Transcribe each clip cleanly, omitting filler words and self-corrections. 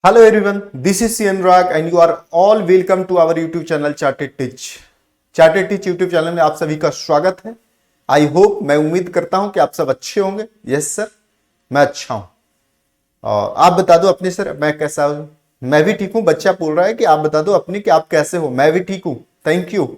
Hello everyone, this is CN Rag and you are all welcome to our YouTube channel Chartered Teach. Chartered Teach YouTube channel में आप सभी का स्वागत है। I hope, मैं उम्मीद करता हूं कि आप सब अच्छे होंगे। यस सर, मैं अच्छा हूं। और आप बता दो अपने सर, मैं कैसा हूं? मैं भी ठीक हूं। बच्चा बोल रहा है कि आप बता दो अपनी कि आप कैसे हो। मैं भी ठीक हूं, थैंक यू।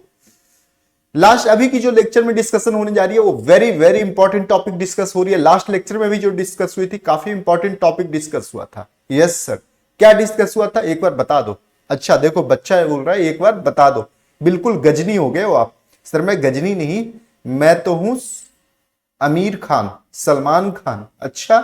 लास्ट अभी की जो लेक्चर में डिस्कशन होने जा रही है वो very very important topic discuss हो रही है। लास्ट लेक्चर में भी जो डिस्कस हुई थी काफी इंपॉर्टेंट टॉपिक डिस्कस हुआ था। यस सर, क्या डिस्कस हुआ था एक बार बता दो। अच्छा देखो, बच्चा बोल रहा है एक बार बता दो। बिल्कुल गजनी हो गए हो आप। सर मैं गजनी नहीं, मैं तो हूं आमिर खान, सलमान खान। अच्छा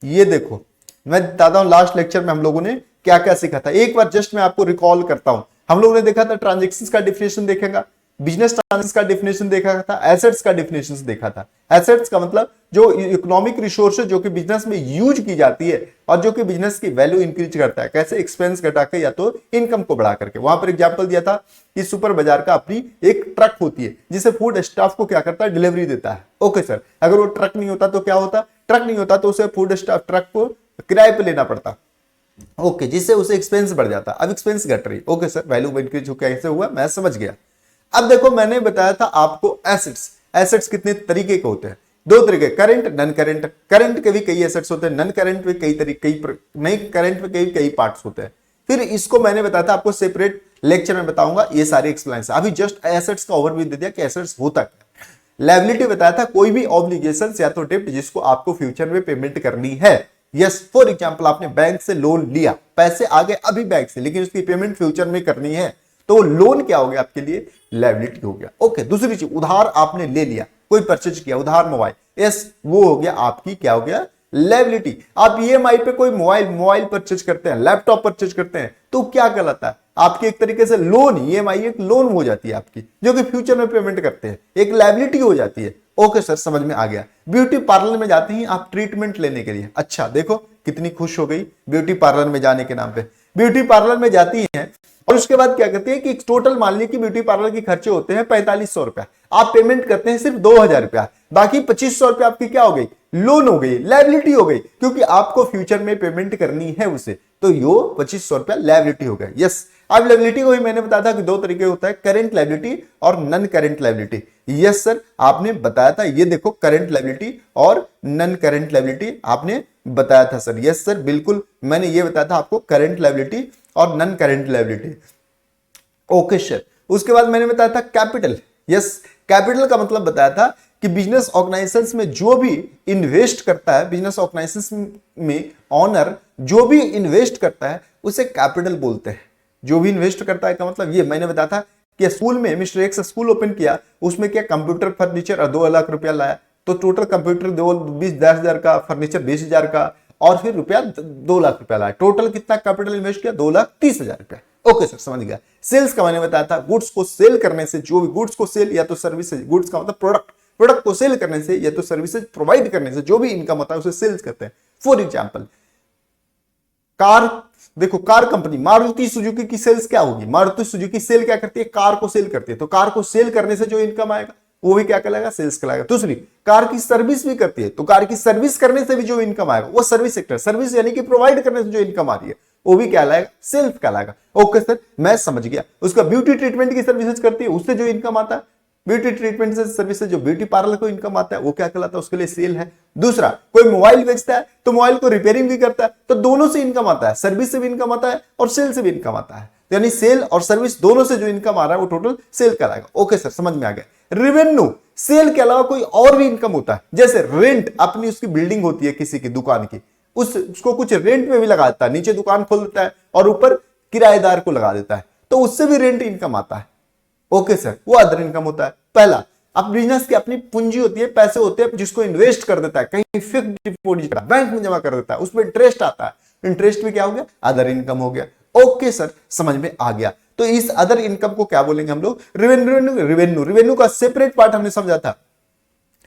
ये देखो, मैं बताता हूं लास्ट लेक्चर में हम लोगों ने क्या क्या सीखा था। एक बार जस्ट मैं आपको रिकॉल करता हूं। हम लोगों ने देखा था ट्रांजेक्शंस का डिफिनेशन देखेगा, बिजनेस ट्रांजेक्शंस का डिफिनेशन देखा था, एसेट्स का डिफिनेशन देखा था। एसेट्स का मतलब जो इकोनॉमिक रिसोर्सेज जो कि बिजनेस में यूज की जाती है और जो कि बिजनेस की वैल्यू इंक्रीज करता है। कैसे? एक्सपेंस घटाकर या तो इनकम को बढ़ा करके। वहां पर एग्जांपल दिया था कि सुपर बाजार का अपनी एक ट्रक होती है जिसे फूड स्टाफ को क्या करता है, डिलीवरी देता है। ओके सर, अगर वो ट्रक नहीं होता तो क्या होता? ट्रक नहीं होता तो उसे फूड स्टाफ ट्रक को किराए पे लेना पड़ता। ओके, जिससे उसे एक्सपेंस बढ़ जाता। अब एक्सपेंस घट रही। ओके सर, वैल्यू इंक्रीज हो कैसे हुआ मैं समझ गया। अब देखो, मैंने बताया था आपको एसेट्स। एसेट्स कितने तरीके के होते हैं? दो तरीके, करंट, नन करंट। करंट के भी कई एसेट्स होते हैं, नन करंट में कई तरीके, नहीं करंट में कई पार्ट्स होते हैं। फिर इसको मैंने बताया था आपको सेपरेट लेक्चर में बताऊंगा ये सारे एक्सप्लेनेशन। अभी जस्ट एसेट्स का ओवरव्यू दे दिया कि एसेट्स होता क्या। लायबिलिटी बताया था कोई भी ऑब्लिगेशंस या तो डेब्ट जिसको आपको फ्यूचर में पेमेंट करनी है। यस, फॉर एग्जांपल आपने बैंक से लोन लिया, पैसे आ गए अभी बैंक से, लेकिन उसकी पेमेंट फ्यूचर में करनी है, तो लोन क्या हो गया आपके लिए? लायबिलिटी हो गया। ओके, दूसरी चीज, उधार आपने ले लिया, कोई परचेज किया, उधार मोबाइल, यस वो हो गया आपकी क्या हो गया? लायबिलिटी। आप ईएमआई पे कोई मोबाइल परचेज करते हैं, लैपटॉप परचेज करते हैं, तो क्या कहलाता है? आपकी एक तरीके से लोन, ईएमआई एक लोन हो जाती है आपकी, जो कि फ्यूचर में पेमेंट करते हैं, एक लायबिलिटी हो जाती है। ओके सर, समझ में आ गया। ब्यूटी पार्लर में जाते हैं आप ट्रीटमेंट लेने के लिए। अच्छा देखो कितनी खुश हो गई ब्यूटी पार्लर में जाने के नाम पे। ब्यूटी पार्लर में जाती हैं और उसके बाद क्या करती है कि टोटल मान ली कि ब्यूटी पार्लर के खर्चे होते हैं 4500 रुपया, आप पेमेंट करते हैं सिर्फ 2000 रुपया, बाकी 2500 रुपया आपकी क्या हो गई? लोन हो गई, लायबिलिटी हो गई, क्योंकि आपको फ्यूचर में पेमेंट करनी है उसे, तो यो 2500 रुपया लायबिलिटी हो गया। यस, अब लायबिलिटी को ही मैंने बताया था कि दो तरीके होता है, करंट लायबिलिटी और non current liability. Yes sir, आपने बताया था, ये देखो करंट लायबिलिटी और नन करंट लायबिलिटी आपने बताया था सर। यस सर, बिल्कुल मैंने ये बताया था आपको, करंट लायबिलिटी और non current liability. Okay sir, उसके बाद मैंने बताया था कैपिटल। यस, कैपिटल का मतलब बताया था कि बिजनेस ऑर्गेनाइजेशंस में जो भी इन्वेस्ट करता है, बिजनेस ऑर्गेनाइजेशंस में ऑनर जो भी इन्वेस्ट करता है उसे कैपिटल बोलते हैं। जो भी इन्वेस्ट करता है का मतलब ये मैंने बताया था कि स्कूल में मिस्टर एक्स स्कूल ओपन किया, उसमें क्या कंप्यूटर फर्नीचर और 2 लाख रुपया लाया, तो टोटल कंप्यूटर 10,000 का, फर्नीचर 20,000 का, और फिर रुपया 2 लाख रुपया लाया। टोटल कितना कैपिटल इन्वेस्ट किया? 2,30,000 रुपया। ओके सर, समझ गया। सेल्स का मैंने बताया था, गुड्स को सेल करने से, जो भी गुड्स को सेल या तो सर्विसेज, गुड्स का मतलब प्रोडक्ट को सेल करने से या तो सर्विसेज प्रोवाइड करने से जो भी इनकम होता है उसे सेल्स कहते हैं। फॉर एग्जांपल कार, देखो कार कंपनी मारुति सुजुकी की सेल्स क्या होगी? मारुति सुजुकी सेल क्या करती है? कार को सेल करती है, तो कार को सेल करने से जो इनकम आएगा वो भी क्या कहलाएगा? सेल्स कहलाएगा। दूसरी, कार की सर्विस भी करती है, तो कार की सर्विस करने से भी जो इनकम आएगा वो सर्विस सेक्टर, सर्विस यानी कि प्रोवाइड करने से जो इनकम आ रही है वो भी क्या कहलाएगा? सेल्स कहलाएगा। ओके सर, मैं समझ गया। उसका ब्यूटी ट्रीटमेंट की सर्विसेज करती है, उससे जो इनकम आता है, ब्यूटी ट्रीटमेंट से सर्विसेज जो ब्यूटी पार्लर को इनकम आता है वो क्या कहलाता है? उसके लिए सेल है। दूसरा, कोई मोबाइल बेचता है तो मोबाइल को रिपेयरिंग भी करता है, तो दोनों से इनकम आता है, सर्विस से भी इनकम आता है और सेल से भी इनकम आता है, यानी सेल और सर्विस दोनों से जो इनकम आ रहा है वो टोटल सेल कहलाएगा। ओके सर, समझ में आ गया। रेवेन्यू, सेल के अलावा कोई और भी इनकम होता है, जैसे रेंट, अपनी उसकी बिल्डिंग होती है किसी की दुकान की, उसको कुछ रेंट में भी लगा देता है, नीचे दुकान खोल देता है और ऊपर किराएदार को लगा देता है, तो उससे भी रेंट इनकम आता है। ओके सर, वो अदर इनकम होता है। पहला, अब बिजनेस की अपनी पूंजी होती है, पैसे होते हैं जिसको इन्वेस्ट कर देता है, कहीं फिक्स्ड डिपॉजिट बैंक में जमा कर देता है, उसमें इंटरेस्ट आता है, इंटरेस्ट भी क्या हो गया? अदर इनकम हो गया। ओके सर, समझ में आ गया। तो इस अदर इनकम को क्या बोलेंगे हम लोग? रेवेन्यू का सेपरेट पार्ट हमने समझा था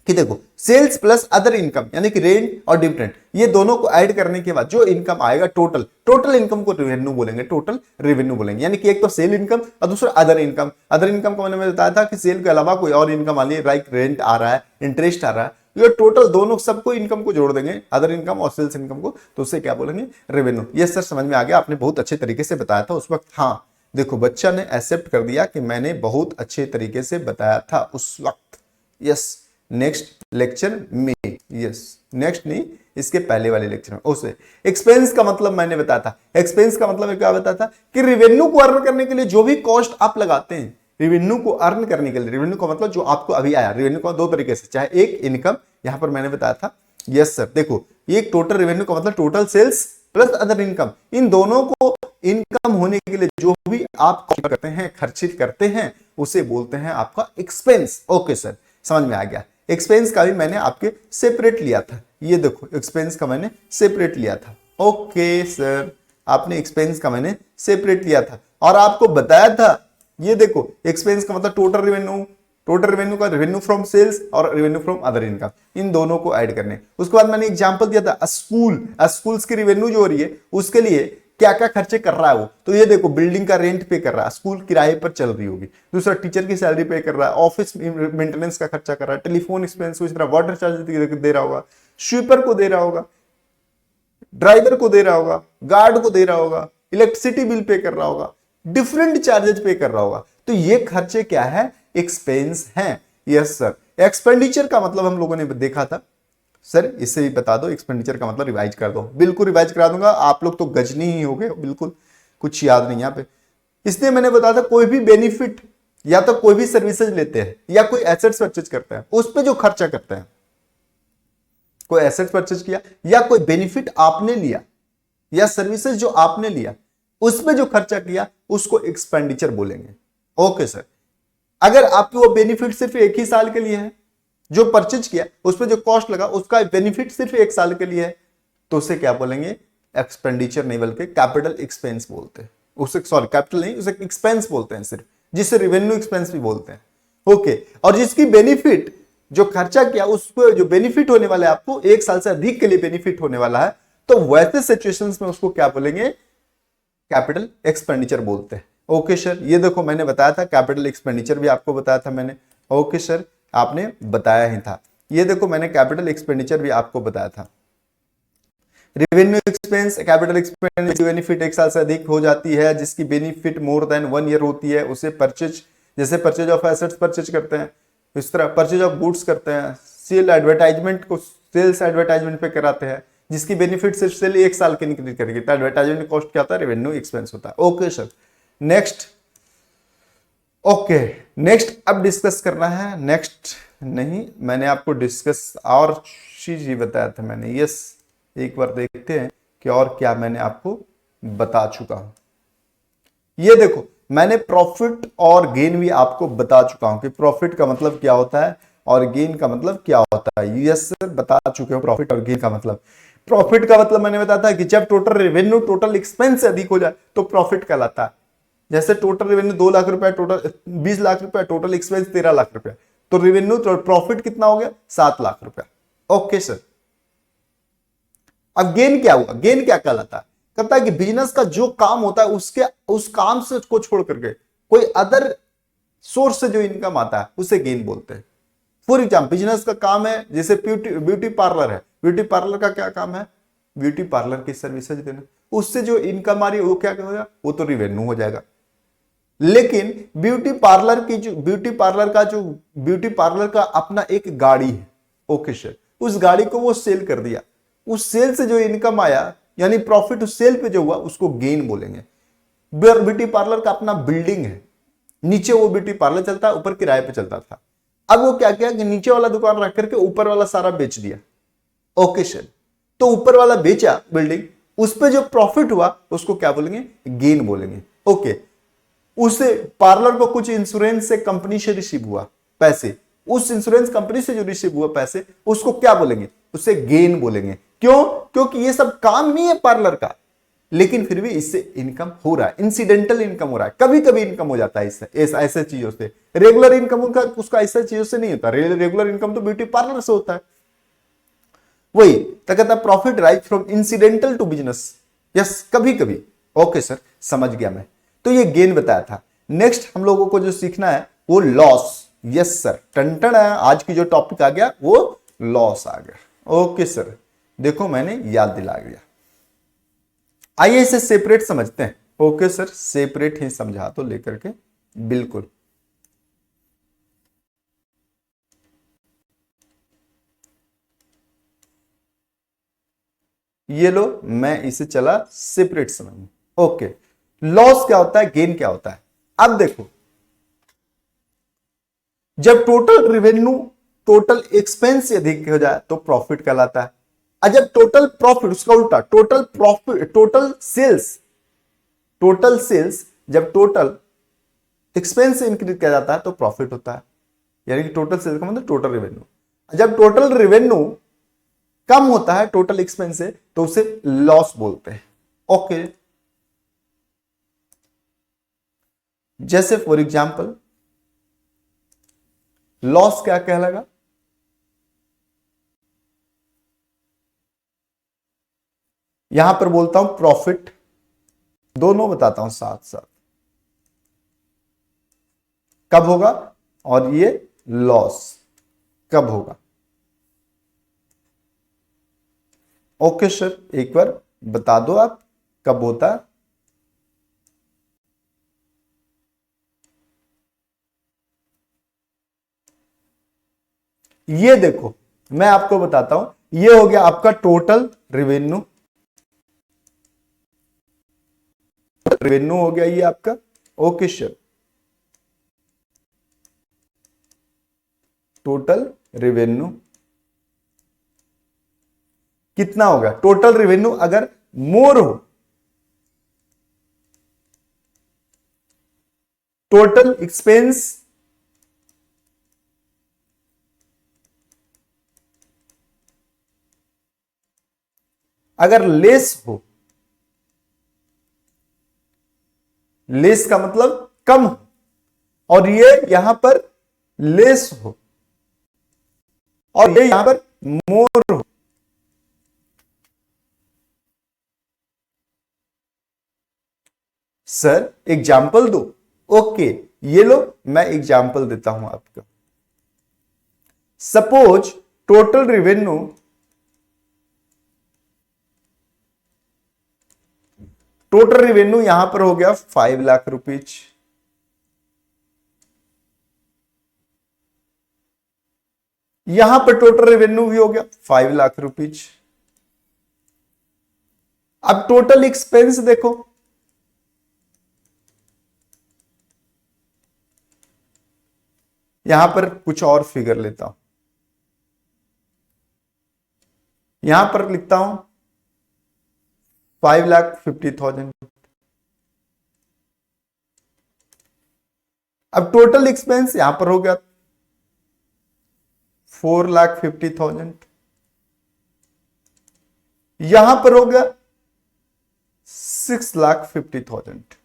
कि देखो, सेल्स प्लस अदर इनकम यानी कि रेंट और डिविडेंड, ये दोनों को ऐड करने के बाद जो इनकम आएगा टोटल इनकम को रेवेन्यू बोलेंगे, टोटल रेवेन्यू बोलेंगे। यानी कि एक तो सेल इनकम और दूसरा अदर इनकम। अदर इनकम का मैंने बताया था कि सेल के अलावा कोई और इनकम आ रही है, लाइक रेंट आ रहा है, इंटरेस्ट आ रहा है, ये टोटल दोनों सबको इनकम को जोड़ देंगे, अदर इनकम और सेल्स इनकम को, तो उसे क्या बोलेंगे, रेवेन्यू। ये सर समझ में आ गया, आपने बहुत अच्छे तरीके से बताया था उस वक्त। हाँ देखो बच्चा ने एक्सेप्ट कर दिया कि मैंने बहुत अच्छे तरीके से बताया था उस वक्त। यस, नेक्स्ट लेक्चर में, यस नेक्स्ट नहीं, इसके पहले वाले लेक्चर में। उसे एक्सपेंस का मतलब मैंने बताया था, एक्सपेंस का मतलब क्या बताया था कि रेवेन्यू को अर्न करने के लिए जो भी कॉस्ट आप लगाते हैं, रेवेन्यू को अर्न करने के लिए, रेवेन्यू का मतलब जो आपको अभी आया, रेवेन्यू को दो तरीके से, चाहे एक इनकम, यहां पर मैंने बताया था। यस सर, देखो ये टोटल रेवेन्यू का मतलब total sales plus other income, इन दोनों को इनकम होने के लिए जो भी आप करते हैं, खर्चित करते हैं, उसे बोलते हैं आपका एक्सपेंस। ओके सर, समझ में आ गया। एक्सपेंस का भी मैंने आपके सेपरेट लिया था, ये देखो एक्सपेंस का मैंने सेपरेट लिया था। ओके सर, आपने एक्सपेंस का मैंने सेपरेट लिया था और आपको बताया था, ये देखो एक्सपेंस का मतलब टोटल रेवेन्यू, टोटल रेवेन्यू का रेवेन्यू फ्रॉम सेल्स और रेवेन्यू फ्रॉम अदर इनकम, इन दोनों को ऐड करने। उसके बाद मैंने एग्जांपल दिया था स्कूल्स की रेवेन्यू जो हो रही है उसके लिए क्या क्या खर्चे कर रहा है वो, तो ये देखो बिल्डिंग का रेंट पे कर रहा है, स्कूल किराए पर चल रही होगी, दूसरा टीचर की सैलरी पे कर रहा है, ऑफिस मेंटेनेंस का खर्चा कर रहा है, टेलीफोन एक्सपेंस, इस तरह वाटर चार्ज दे रहा होगा, स्वीपर को दे रहा होगा, ड्राइवर को दे रहा होगा, गार्ड को दे रहा होगा, इलेक्ट्रिसिटी बिल पे कर रहा होगा, डिफरेंट चार्जेस पे कर रहा होगा, तो ये खर्चे क्या है, एक्सपेंस हैं। यस सर, एक्सपेंडिचर का मतलब हम लोगों ने देखा था सर, इससे भी बता दो एक्सपेंडिचर का मतलब, रिवाइज कर दो। बिल्कुल रिवाइज करा दूंगा, आप लोग तो गजनी ही हो गए, बिल्कुल कुछ याद नहीं यहाँ पे। इसलिए मैंने बताया था कोई भी बेनिफिट या तो कोई भी सर्विसेज लेते हैं या कोई एसेट्स परचेज करते हैं, उस पर जो खर्चा करते हैं, कोई एसेट्स परचेज किया या कोई बेनिफिट आपने लिया या सर्विसेज जो आपने लिया, उस पर जो खर्चा किया उसको एक्सपेंडिचर बोलेंगे। ओके सर, अगर आपकी वो बेनिफिट सिर्फ एक ही साल के लिए है, जो परचेज किया उस पर जो कॉस्ट लगा उसका बेनिफिट सिर्फ एक साल के लिए है, तो उसे क्या बोलेंगे, एक्सपेंडिचर नहीं बल्कि कैपिटल एक्सपेंस बोलते हैं उसे, सॉरी कैपिटल नहीं, उसे एक्सपेंस बोलते हैं सिर्फ, जिसे रेवेन्यू एक्सपेंस भी बोलते हैं। ओके, और जिसकी बेनिफिट जो खर्चा किया उसको जो बेनिफिट होने वाला है, आपको एक साल से अधिक के लिए बेनिफिट होने वाला है, तो वैसे सिचुएशंस में उसको क्या बोलेंगे, कैपिटल एक्सपेंडिचर बोलते हैं। ओके सर, ये देखो मैंने बताया था, कैपिटल एक्सपेंडिचर भी आपको बताया था मैंने। ओके सर, आपने बताया ही था। ये देखो मैंने कैपिटल एक्सपेंडिचर भी आपको बताया था। Revenue expense, capital expense, benefit एक साल से अधिक हो जाती है, जिसकी बेनिफिट मोर देन 1 ईयर होती है, उसे परचेज, जैसे परचेज ऑफ एसेट्स परचेज करते हैं, इस तरह परचेज ऑफ गुड्स करते हैं, सेल एडवर्टाइजमेंट को सेल्स एडवर्टाइजमेंट पे कराते हैं, जिसकी बेनिफिट सिर्फ सेल एक साल के निकल करेगी, तो एडवर्टाइजमेंट कॉस्ट क्या होता है, रेवेन्यू एक्सपेंस होता है। Okay sir, next. Okay, next अब डिस्कस करना है, नेक्स्ट नहीं, मैंने आपको डिस्कस और चीज ही बताया था मैंने। यस, एक बार देखते हैं कि और क्या मैंने आपको बता चुका हूं। ये देखो मैंने प्रॉफिट और गेन भी आपको बता चुका हूं कि प्रॉफिट का मतलब क्या होता है और गेन का मतलब क्या होता है। यस सर, बता चुके हो प्रॉफिट और गेन का मतलब। प्रॉफिट का मतलब मैंने बताया था कि जब टोटल रेवेन्यू टोटल एक्सपेंस से अधिक हो जाए तो प्रॉफिट कहलाता है। जैसे टोटल रेवेन्यू 2 लाख रुपए, टोटल 20 लाख रुपए, टोटल एक्सपेंस 13 लाख रुपए, तो रेवेन्यू तो प्रॉफिट कितना हो गया, 7 लाख रुपए। ओके सर, अब गेन क्या हुआ, गेन क्या कहलाता है, कहता है कि बिजनेस का जो काम होता है उसके उस काम से को छोड़ करके कोई अदर सोर्स से जो इनकम आता है उसे गेन बोलते हैं। फॉर एग्जाम्पल, बिजनेस का काम है, जैसे ब्यूटी पार्लर है, ब्यूटी पार्लर का क्या काम है, ब्यूटी पार्लर की सर्विसेज देना, उससे जो इनकम आ रही है वो क्या होगा, वो तो रिवेन्यू हो जाएगा। लेकिन ब्यूटी पार्लर का अपना एक गाड़ी है, ओके सर, उस गाड़ी को वो सेल कर दिया, उस सेल से जो इनकम आया यानी प्रॉफिट उस सेल पे जो हुआ उसको गेन बोलेंगे। ब्यूटी पार्लर का अपना बिल्डिंग है, नीचे वो ब्यूटी पार्लर चलता है, ऊपर किराए पे चलता था, अब वो क्या किया कि नीचे वाला दुकान रख करके ऊपर वाला सारा बेच दिया। ओके सर, तो ऊपर वाला बेचा बिल्डिंग, उस पे जो प्रॉफिट हुआ उसको क्या बोलेंगे, गेन बोलेंगे। ओके, उसे पार्लर को कुछ इंश्योरेंस से कंपनी से रिसीव हुआ पैसे, उस इंश्योरेंस कंपनी से जो रिसीव हुआ पैसे उसको क्या बोलेंगे, उसे गेन बोलेंगे। क्यों, क्योंकि ये सब काम नहीं है पार्लर का, लेकिन फिर भी इससे इनकम हो रहा है, इंसिडेंटल इनकम हो रहा है, कभी कभी इनकम हो जाता है इससे, ऐसे चीजों से। रेगुलर इनकम उसका ऐसे चीजों से नहीं होता, रेगुलर इनकम तो ब्यूटी पार्लर से होता है। वही तो कहता है profit rise from incidental to business, yes, कभी कभी। ओके सर, समझ गया मैं, तो ये गेन बताया था। नेक्स्ट हम लोगों को जो सीखना है वो लॉस। यस सर, टन आज की जो टॉपिक आ गया वो लॉस आ गया। ओके सर, देखो मैंने याद दिला दिया। आइए इसे सेपरेट समझते हैं। ओके सर, सेपरेट ही समझा तो लेकर के, बिल्कुल। ये लो, मैं इसे चला सेपरेट समझ। ओके, लॉस क्या होता है, गेन क्या होता है। अब देखो, जब टोटल रेवेन्यू टोटल एक्सपेंस से अधिक हो जाए तो प्रॉफिट कहलाता है। और जब टोटल प्रॉफिट, उसका उल्टा, टोटल प्रॉफिट, टोटल सेल्स जब टोटल एक्सपेंस से इंक्रीज किया जाता है तो प्रॉफिट होता है। यानी कि टोटल सेल्स का मतलब टोटल रेवेन्यू। जब टोटल रेवेन्यू कम होता है टोटल एक्सपेंस से तो उसे लॉस बोलते हैं। ओके, जैसे फॉर एग्जांपल लॉस क्या कहलाएगा, यहां पर बोलता हूं प्रॉफिट, दोनों बताता हूं साथ साथ कब होगा, और ये लॉस कब होगा। ओके सर, एक बार बता दो आप कब होता है। ये देखो, मैं आपको बताता हूं, ये हो गया आपका टोटल रेवेन्यू, रेवेन्यू हो गया ये आपका। ओके सर, टोटल रेवेन्यू कितना होगा, टोटल रेवेन्यू अगर मोर हो, टोटल एक्सपेंस अगर लेस हो, लेस का मतलब कम हो, और ये यहां पर लेस हो और ये यहां पर मोर हो। सर एग्जाम्पल दो। ओके, ये लो, मैं एग्जाम्पल देता हूं आपको। सपोज टोटल रेवेन्यू यहां पर हो गया 5 लाख रुपीज, यहां पर टोटल रेवेन्यू भी हो गया 5 लाख रुपीज। अब टोटल एक्सपेंस देखो, यहां पर कुछ और फिगर लेता हूं, यहां पर लिखता हूं 5,50,000। अब टोटल एक्सपेंस यहां पर हो गया 4,50,000, यहां पर हो गया 6,50,000।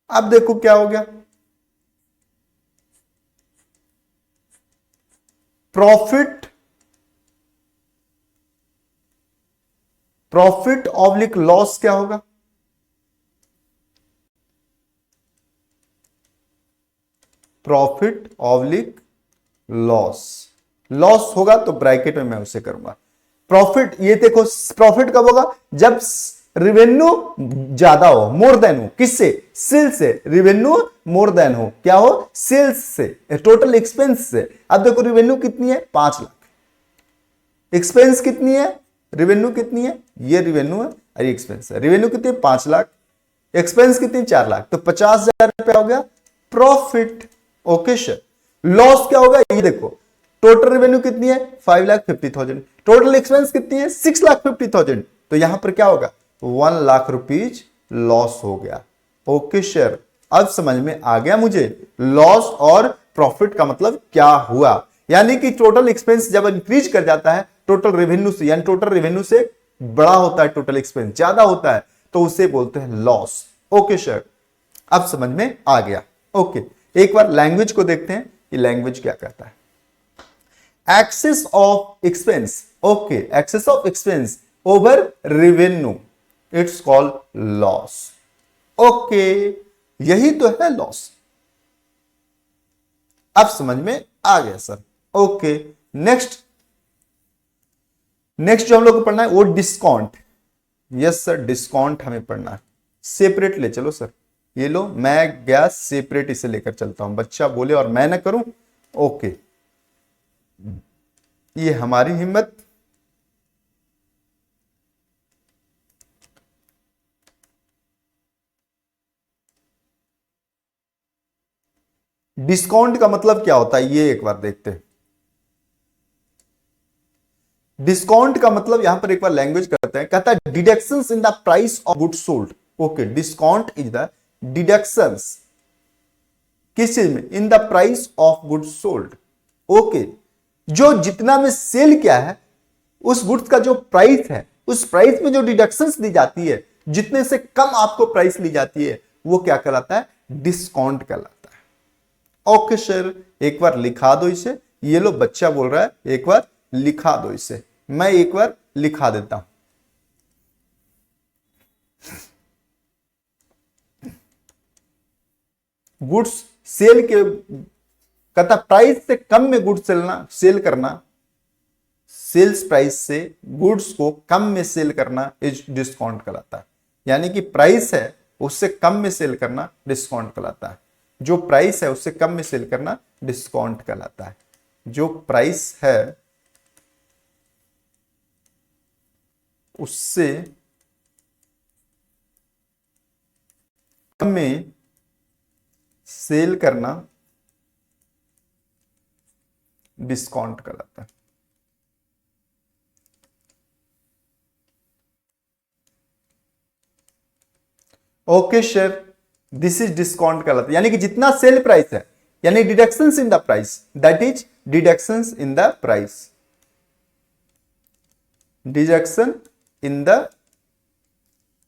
अब देखो क्या हो गया, प्रॉफिट ऑब्लिक लॉस क्या होगा, प्रॉफिट ऑब्लिक लॉस, लॉस होगा तो ब्रैकेट में मैं उसे करूंगा प्रॉफिट। ये देखो, प्रॉफिट कब होगा, जब रिवेन्यू ज्यादा हो, मोर देन हो, किससे, सेल्स से। रिवेन्यू मोर देन हो, क्या हो, सेल्स से, टोटल एक्सपेंस से। अब देखो रिवेन्यू कितनी है, 5 लाख, एक्सपेंस कितनी है, रिवेन्यू कितनी है, ये रिवेन्यू है और ये एक्सपेंस है। रिवेन्यू कितनी है, 5 लाख, एक्सपेंस कितनी, 4 लाख, तो 50,000 रुपया हो गया प्रॉफिट। ओके सर, लॉस क्या होगा, ये देखो टोटल रेवेन्यू कितनी है, 5,50,000, टोटल एक्सपेंस कितनी है, 6,50,000, तो यहां पर क्या होगा, 1 लाख रुपीज लॉस हो गया। ओके सर, अब समझ में आ गया मुझे लॉस और प्रॉफिट का मतलब क्या हुआ। यानी कि टोटल एक्सपेंस जब इंक्रीज कर जाता है टोटल रेवेन्यू से, यानी टोटल रेवेन्यू से बड़ा होता है, टोटल एक्सपेंस ज्यादा होता है, तो उसे बोलते हैं लॉस। ओके सर, अब समझ में आ गया। ओके, एक बार लैंग्वेज को देखते हैं कि लैंग्वेज क्या कहता है। Excess of expense, okay, excess of expense over revenue, it's called loss. Okay, यही तो है लॉस। अब समझ में आ गया सर। ओके, नेक्स्ट जो हम लोग को पढ़ना है वो डिस्काउंट। यस सर, डिस्काउंट हमें पढ़ना है। सेपरेट ले चलो सर, ये लो, मैं गया सेपरेट इसे लेकर चलता हूं, बच्चा बोले और मैं ना करूं। ओके, ये हमारी हिम्मत, डिस्काउंट का मतलब क्या होता है ये एक बार देखते हैं। डिस्काउंट का मतलब यहां पर एक बार लैंग्वेज करते हैं, कहता है deductions in the price of goods sold. Okay, discount is the deductions किस चीज में, इन the price of goods sold. Okay, जो जितना में सेल किया है उस गुड्स का जो प्राइस है, उस प्राइस में जो डिडक्शंस दी जाती है, जितने से कम आपको प्राइस ली जाती है, वो क्या कहलाता है, डिस्काउंट कहलाता है। ओके सर, एक बार लिखा दो इसे, ये लो बच्चा बोल रहा है एक बार लिखा दो इसे, मैं एक बार लिखा देता हूं। गुड्स सेल के कहता प्राइस से कम में गुड्स सेल करना, सेल्स प्राइस से गुड्स को कम में सेल करना इज डिस्काउंट कहलाता है। यानी कि प्राइस है उससे कम में सेल करना डिस्काउंट कहलाता है। जो प्राइस है उससे कम में सेल करना डिस्काउंट कहलाता है। जो प्राइस है उससे कम में सेल करना डिस्काउंट कहलाता है। Okay sir, this is discount कहलाता है। यानी कि जितना सेल प्राइस है, यानी deductions in the price, that is deductions in the price, deduction in the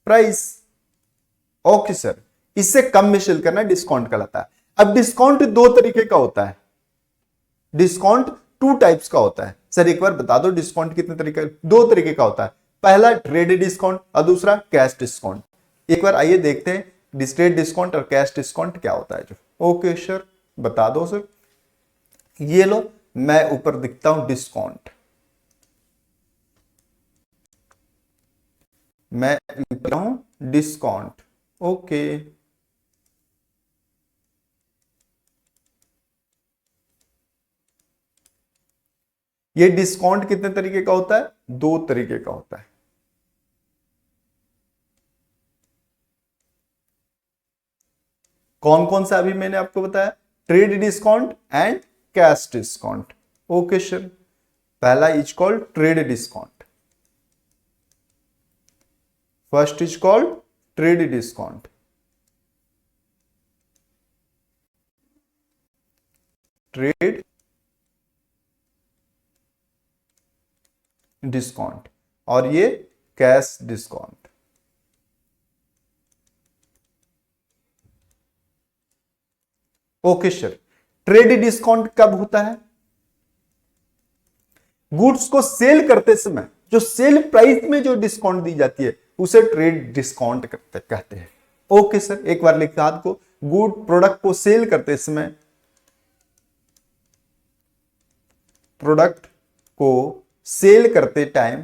price. Okay sir, इससे कम में सेल करना डिस्काउंट कहलाता है। अब डिस्काउंट दो तरीके का होता है, डिस्काउंट टू टाइप्स का होता है। सर एक बार बता दो डिस्काउंट कितने तरीके, दो तरीके का होता है। पहला ट्रेड डिस्काउंट और दूसरा कैश डिस्काउंट। एक बार आइए देखते हैं ट्रेड डिस्काउंट और कैश डिस्काउंट क्या होता है जो। ओके सर, बता दो सर। ये लो, मैं ऊपर दिखता हूं डिस्काउंट, मैं लिख रहा हूं डिस्काउंट। ओके, ये डिस्काउंट कितने तरीके का होता है, दो तरीके का होता है। कौन कौन सा अभी मैंने आपको बताया, trade discount and cash discount. Okay sir, पहला is called trade discount, first is called trade discount. Trade discount और ये cash discount. Okay sir, trade discount कब होता है, गुड्स को सेल करते समय जो सेल प्राइस में जो डिस्काउंट दी जाती है उसे ट्रेड डिस्काउंट कहते हैं। ओके सर, एक बार लिखा आपको, गुड प्रोडक्ट को सेल करते समय, प्रोडक्ट को सेल करते टाइम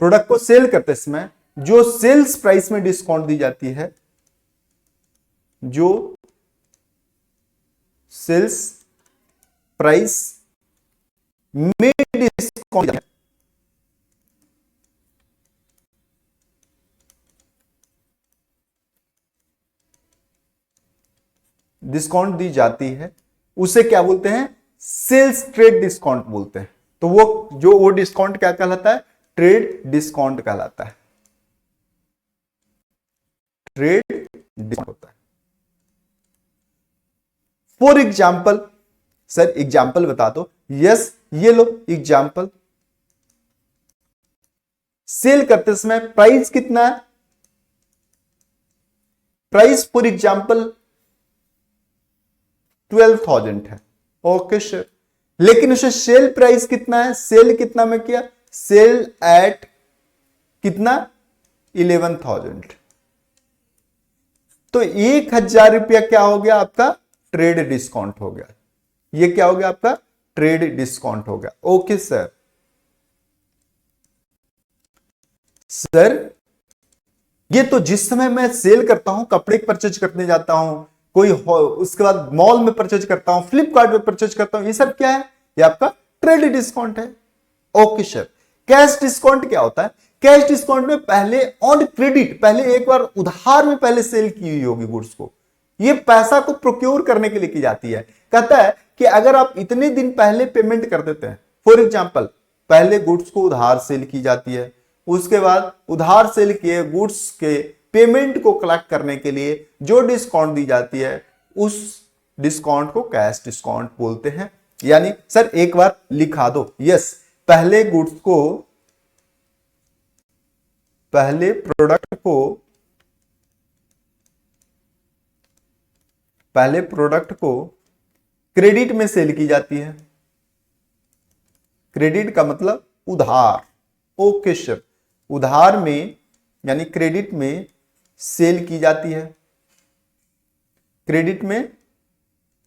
प्रोडक्ट को सेल करते समय जो सेल्स प्राइस में डिस्काउंट दी जाती है, जो सेल्स प्राइस में डिस्काउंट डिस्काउंट दी जाती है उसे क्या बोलते हैं, सेल्स ट्रेड डिस्काउंट बोलते हैं। तो वो डिस्काउंट क्या कहलाता है, ट्रेड डिस्काउंट कहलाता है। ट्रेड डिस्काउंट होता है। फॉर एग्जाम्पल, सर एग्जाम्पल बता दो। यस, ये लो एग्जाम्पल, सेल करते समय प्राइस कितना है, प्राइस फॉर एग्जाम्पल 12,000 है। ओके सर, लेकिन उसे सेल प्राइस कितना है, सेल कितना में किया, सेल एट कितना 11,000। तो 1,000 रुपया क्या हो गया आपका ट्रेड डिस्काउंट हो गया। ये क्या हो गया आपका ट्रेड डिस्काउंट हो गया। Okay sir. सर ये तो जिस समय मैं सेल करता हूं, कपड़े परचेज करने जाता हूं, उसके बाद मॉल में परचेज करता हूं, फ्लिपकार्ट में परचेज करता हूं, ये सब क्या है? ये आपका ट्रेड डिस्काउंट है। Okay sir. कैश डिस्काउंट क्या होता है? कैश डिस्काउंट में पहले ऑन क्रेडिट, पहले एक बार उधार में पहले सेल की हुई होगी गुड्स को, ये पैसा को प्रोक्योर करने के लिए की जाती है। कहता है कि अगर आप इतने दिन पहले पेमेंट कर देते हैं, फॉर एग्जांपल पहले गुड्स को उधार सेल की जाती है, उसके बाद उधार सेल किए गुड्स के पेमेंट को कलेक्ट करने के लिए जो डिस्काउंट दी जाती है, उस डिस्काउंट को कैश डिस्काउंट बोलते हैं। यानी सर एक बार लिखा दो, यस, पहले गुड्स को, पहले प्रोडक्ट को, पहले प्रोडक्ट को क्रेडिट में सेल की जाती है। क्रेडिट का मतलब उधार। Okay sir. उधार में यानी क्रेडिट में सेल की जाती है, क्रेडिट में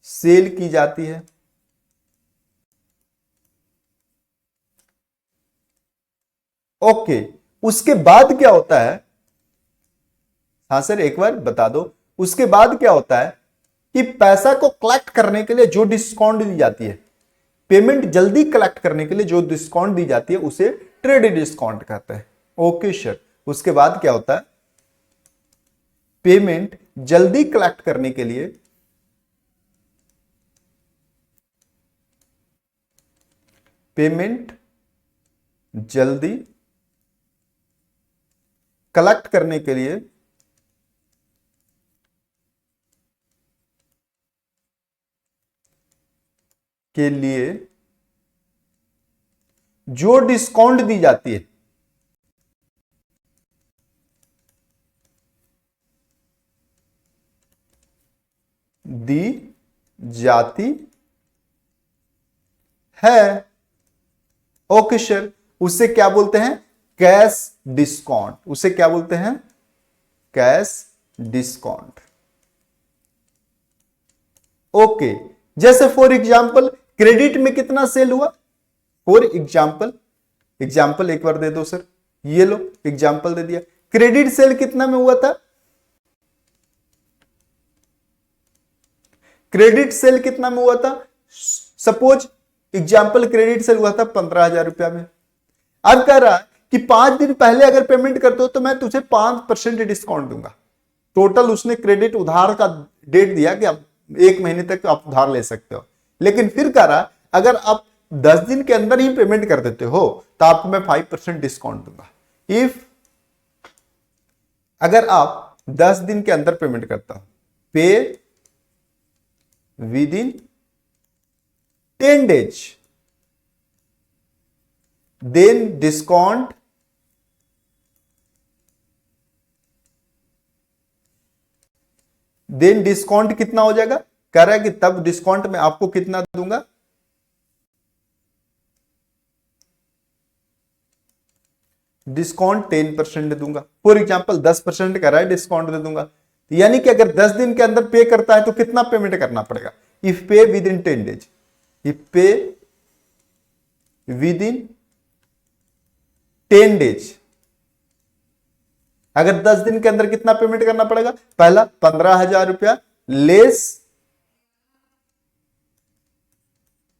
सेल की जाती है। ओके। उसके बाद क्या होता है? हाँ सर एक बार बता दो, उसके बाद क्या होता है कि पैसा को कलेक्ट करने के लिए जो डिस्काउंट दी जाती है, पेमेंट जल्दी कलेक्ट करने के लिए जो डिस्काउंट दी जाती है, उसे ट्रेड डिस्काउंट कहते हैं। Okay sir. उसके बाद क्या होता है? पेमेंट जल्दी कलेक्ट करने के लिए पेमेंट जल्दी कलेक्ट करने के लिए जो डिस्काउंट दी जाती है, दी जाती है। Okay sir. उसे क्या बोलते हैं? Cash discount. उसे क्या बोलते हैं? Cash discount. ओके। जैसे फॉर एग्जांपल क्रेडिट में कितना सेल हुआ? फॉर एग्जांपल एक बार दे दो सर। ये लो एग्जांपल दे दिया। क्रेडिट सेल कितना में हुआ था? क्रेडिट सेल कितना में हुआ था? सपोज एग्जांपल क्रेडिट सेल हुआ था 15,000 रुपया में। अब कह रहा है कि 5 दिन पहले अगर पेमेंट करते हो तो मैं तुझे 5% डिस्काउंट दूंगा। टोटल उसने क्रेडिट उधार का डेट दिया कि आप 1 महीने तक आप उधार ले सकते हो, लेकिन फिर कह रहा अगर आप 10 दिन के अंदर ही पेमेंट कर देते हो तो आपको मैं 5% डिस्काउंट दूंगा। अगर आप 10 दिन के अंदर पेमेंट करता हो, pay within 10 days, then discount कितना हो जाएगा? कह रहा है कि तब डिस्काउंट में आपको कितना दूंगा? डिस्काउंट 10% दूंगा। फॉर एग्जांपल 10% कह रहा है डिस्काउंट दे दूंगा, यानी कि अगर 10 दिन के अंदर पे करता है तो कितना पेमेंट करना पड़ेगा? इफ पे विद इन 10 days, इफ पे विद इन 10 days, अगर 10 दिन के अंदर कितना पेमेंट करना पड़ेगा? पहला 15,000 रुपया लेस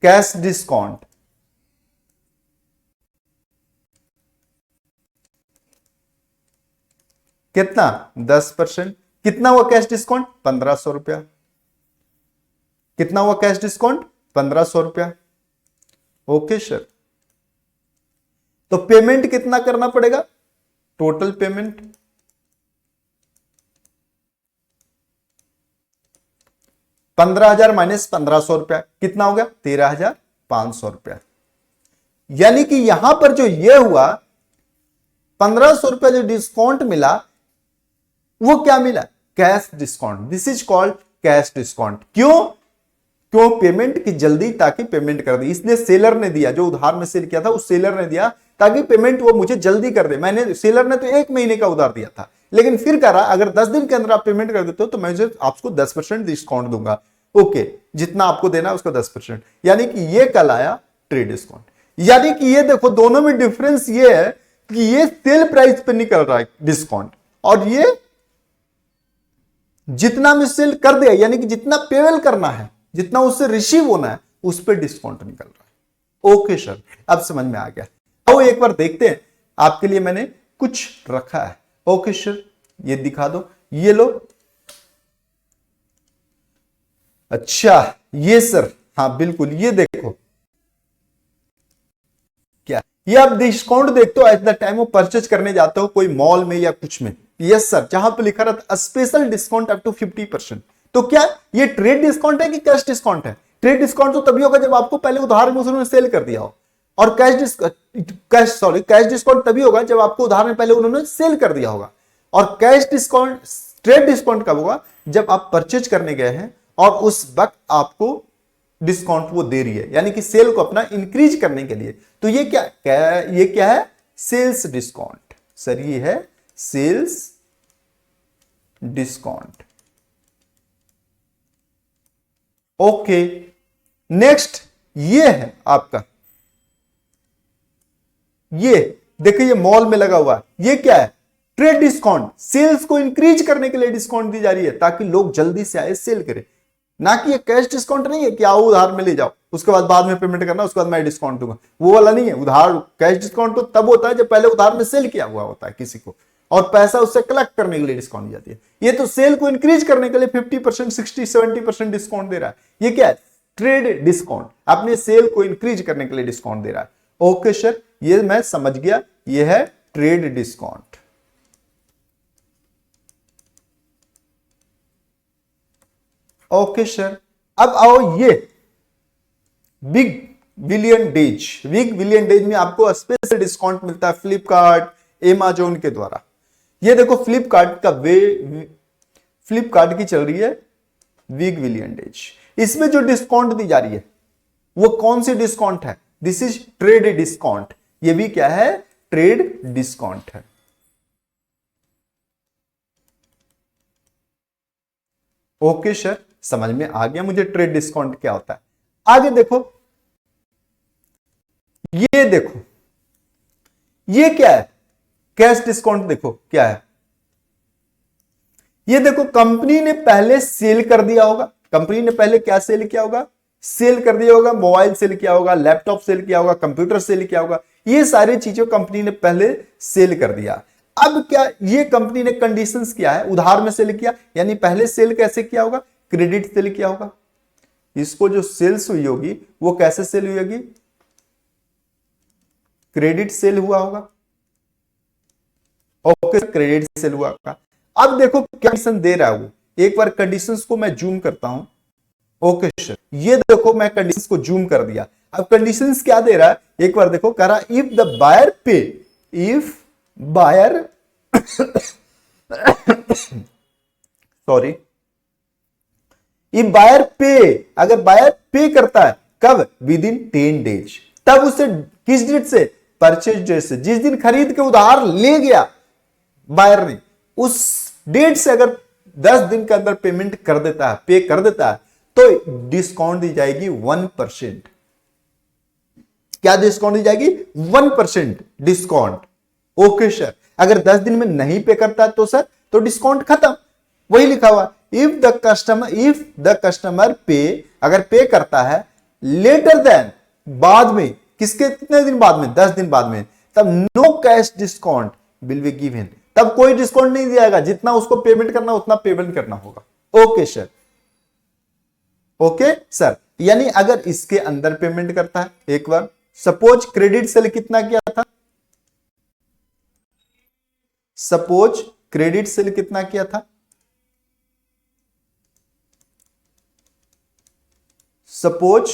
कैश डिस्काउंट, कितना? 10%। कितना हुआ कैश डिस्काउंट? 1,500 रुपया। कितना हुआ कैश डिस्काउंट? 1,500 रुपया। Okay sir. तो पेमेंट कितना करना पड़ेगा? टोटल पेमेंट 15,000 माइनस 1,500 रुपया कितना हो गया? 13,500 रुपया। यानी कि यहां पर जो ये हुआ 1,500 रुपया जो डिस्काउंट मिला वो क्या मिला? Cash discount. This is called cash discount. क्यों? पेमेंट की जल्दी, ताकि पेमेंट कर दी, इसलिए सेलर ने दिया, जो उधार में सेल किया था उस सेलर ने दिया ताकि पेमेंट वो मुझे जल्दी कर दे। मैंने सेलर ने तो 1 महीने का उधार दिया था, लेकिन फिर कह रहा अगर 10 दिन के अंदर आप पेमेंट कर देते हो तो मैं आपको 10% डिस्काउंट दूंगा। ओके, जितना आपको देना है उसका 10%, यानी कि ये कल आया ट्रेड डिस्काउंट। यानी कि ये देखो दोनों में डिफरेंस ये है कि ये सेल प्राइस पे निकल रहा है डिस्काउंट, और ये जितना में सेल कर दिया, यानी कि जितना पेवेल करना है, जितना उससे रिसीव होना है, उस पर डिस्काउंट निकल रहा है। ओके सर, अब समझ में आ गया। आओ एक बार देखते हैं, आपके लिए मैंने कुछ रखा है। ओके सर, ये दिखा दो, ये लो। अच्छा ये सर, हाँ बिल्कुल, ये देखो क्या, ये आप डिस्काउंट देखते हो eight the time of purchase करने जाते हो कोई मॉल में या कुछ में। यस सर, जहां पे लिखा रहता स्पेशल डिस्काउंट अप टू 50%। तो क्या ये ट्रेड डिस्काउंट है कि कैश डिस्काउंट है? ट्रेड डिस्काउंट तो तभी होगा जब आपको पहले उधार में उन्होंने सेल कर दिया हो, और कैश डिस्काउंट तभी होगा जब आपको उधार में पहले उन्होंने सेल कर दिया होगा। और कैश डिस्काउंट, ट्रेड डिस्काउंट कब होगा? जब आप परचेज करने गए हैं और उस वक्त आपको डिस्काउंट वो दे रही है, यानी कि सेल को अपना इंक्रीज करने के लिए। तो ये क्या है? Sales discount. सर ये है सेल्स डिस्काउंट। ओके, नेक्स्ट ये है आपका, ये देखिए ये मॉल में लगा हुआ है, ये क्या है? Trade discount. सेल्स को इंक्रीज करने के लिए डिस्काउंट दी जा रही है ताकि लोग जल्दी से आए सेल करें। ना कि ये कैश डिस्काउंट नहीं है कि आओ उधार में ले जाओ, उसके बाद में पेमेंट करना, उसके बाद मैं डिस्काउंट दूंगा, वो वाला नहीं है। उधार कैश डिस्काउंट तो तब होता है जब पहले उधार में सेल किया हुआ होता है किसी को, और पैसा उससे कलेक्ट करने के लिए डिस्काउंट दी जाती है। ये तो सेल को इंक्रीज करने के लिए 50%, 60, 70% डिस्काउंट दे रहा है। ये क्या है? Trade discount. अपने सेल को इंक्रीज करने के लिए डिस्काउंट दे रहा है। ओके सर, ये मैं समझ गया, ये है ट्रेड डिस्काउंट। ओके सर, अब आओ ये big billion days. Big billion days में आपको स्पेशल डिस्काउंट मिलता है फ्लिपकार्ट, एमेजॉन के द्वारा। ये देखो फ्लिपकार्ट की चल रही है बिग बिलियन डेज। इसमें जो डिस्काउंट दी जा रही है वो कौन सी डिस्काउंट है? This is trade discount. ये भी क्या है? ट्रेड डिस्काउंट है। ओके सर, समझ में आ गया मुझे ट्रेड डिस्काउंट क्या होता है। आगे देखो, ये देखो ये क्या है? Cash discount. देखो क्या है, ये देखो कंपनी ने पहले सेल कर दिया होगा। कंपनी ने पहले क्या सेल किया होगा? सेल कर दिया होगा, मोबाइल सेल किया होगा, लैपटॉप सेल किया होगा, कंप्यूटर सेल किया होगा, ये सारी चीजों कंपनी ने पहले सेल कर दिया। अब क्या ये कंपनी ने कंडीशंस किया है? उधार में सेल किया, यानी पहले सेल कैसे किया होगा? क्रेडिट सेल किया होगा। इसको जो सेल्स हुई होगी वो कैसे सेल हुई होगी? क्रेडिट सेल हुआ होगा। ओके, क्रेडिट सेल हुआ होगा। अब देखो क्या कंडीशन दे रहा है वो, एक बार कंडीशंस को मैं जूम करता हूं। ओके सर, ये देखो मैं कंडीशंस को जूम कर दिया। अब कंडीशंस क्या दे रहा है एक बार देखो, कह रहा if the buyer pay, if buyer sorry, if buyer pay, अगर बायर पे करता है कब? Within 10 days. तब उसे किस डेट से? परचेज डेट से। जिस दिन खरीद के उधार ले गया बायर ने, उस डेट से अगर 10 दिन के अंदर पेमेंट कर देता है, पे कर देता है, तो डिस्काउंट दी जाएगी 1%। क्या डिस्काउंट दी जाएगी? 1% डिस्काउंट। ओके सर, अगर 10 दिन में नहीं पे करता तो सर, तो डिस्काउंट खत्म। वही लिखा हुआ, इफ द कस्टमर पे, अगर पे करता है लेटर देन, बाद में, किसके कितने दिन बाद में? 10 दिन बाद में, तब no cash discount will be given. तब कोई डिस्काउंट नहीं दिया जाएगा, जितना उसको पेमेंट करना उतना पेमेंट करना होगा। ओके सर, ओके सर, यानी अगर इसके अंदर पेमेंट करता है, एक बार सपोज क्रेडिट सेल कितना किया था? सपोज क्रेडिट सेल कितना किया था? सपोज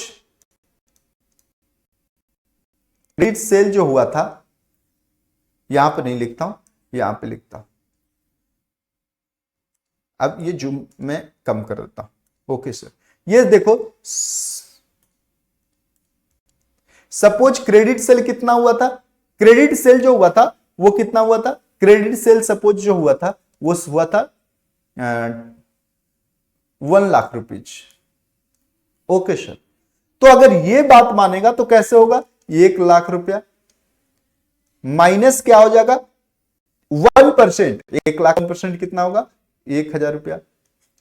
क्रेडिट सेल जो हुआ था, यहां पर नहीं लिखता हूं, यहां पे लिखता हूं। अब ये जूम में कम कर देता हूं। ओके सर, ये देखो सपोज क्रेडिट सेल कितना हुआ था? क्रेडिट सेल जो हुआ था वो कितना हुआ था? क्रेडिट सेल सपोज जो हुआ था वो हुआ था 1 लाख रुपीज। ओके सर, तो अगर ये बात मानेगा तो कैसे होगा? 1 लाख रुपया माइनस क्या हो जाएगा? 1%। 1 लाख 1% कितना होगा? 1,000 रुपया।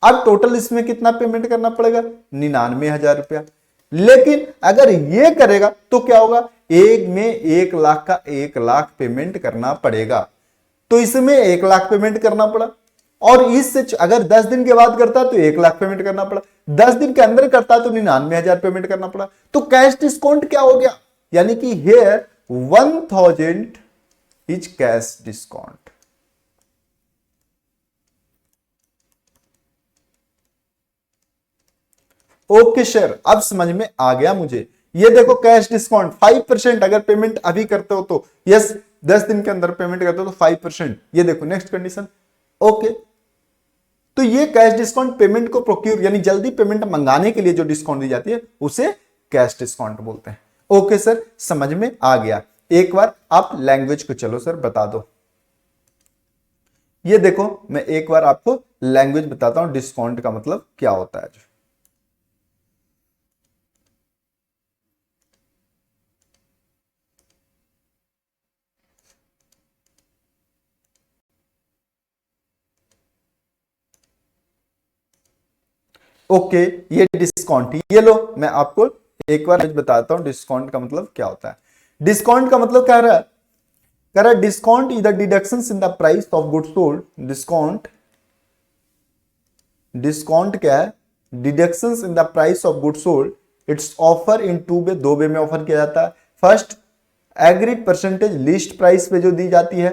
अब टोटल इसमें कितना पेमेंट करना पड़ेगा? 99,000 रुपया। लेकिन अगर ये करेगा तो क्या होगा? एक में 1 लाख का 1 लाख पेमेंट करना पड़ेगा, तो इसमें 1 लाख पेमेंट करना पड़ा। और इससे अगर 10 दिन के बाद करता तो 1 लाख पेमेंट करना पड़ा, 10 दिन के अंदर करता तो 99,000 पेमेंट करना पड़ा। तो कैश डिस्काउंट क्या हो गया? यानी कि here 1000 is cash discount. Okay sir, अब समझ में आ गया मुझे। ये देखो कैश डिस्काउंट 5%, अगर पेमेंट अभी करते हो तो यस, 10 दिन के अंदर पेमेंट करते हो तो 5%। ये देखो नेक्स्ट कंडीशन। ओके, तो ये कैश डिस्काउंट पेमेंट को प्रोक्यूर यानी जल्दी पेमेंट मंगाने के लिए जो डिस्काउंट दी जाती है उसे कैश डिस्काउंट बोलते हैं। ओके सर, समझ में आ गया। एक बार आप लैंग्वेज को चलो सर बता दो। ये देखो मैं एक बार आपको लैंग्वेज बताता हूं, डिस्काउंट का मतलब क्या होता है। ओके, ये डिस्काउंट, ये लो मैं आपको एक बार बताता हूं डिस्काउंट का मतलब क्या होता है। डिस्काउंट का मतलब क्या रहा है? कह रहा है discount is the deductions in the price of goods sold. Discount, discount क्या है? Deductions in the price of goods sold. It's offer in two way, दो वे में ऑफर किया जाता है। First, agreed percentage list price पे जो दी जाती है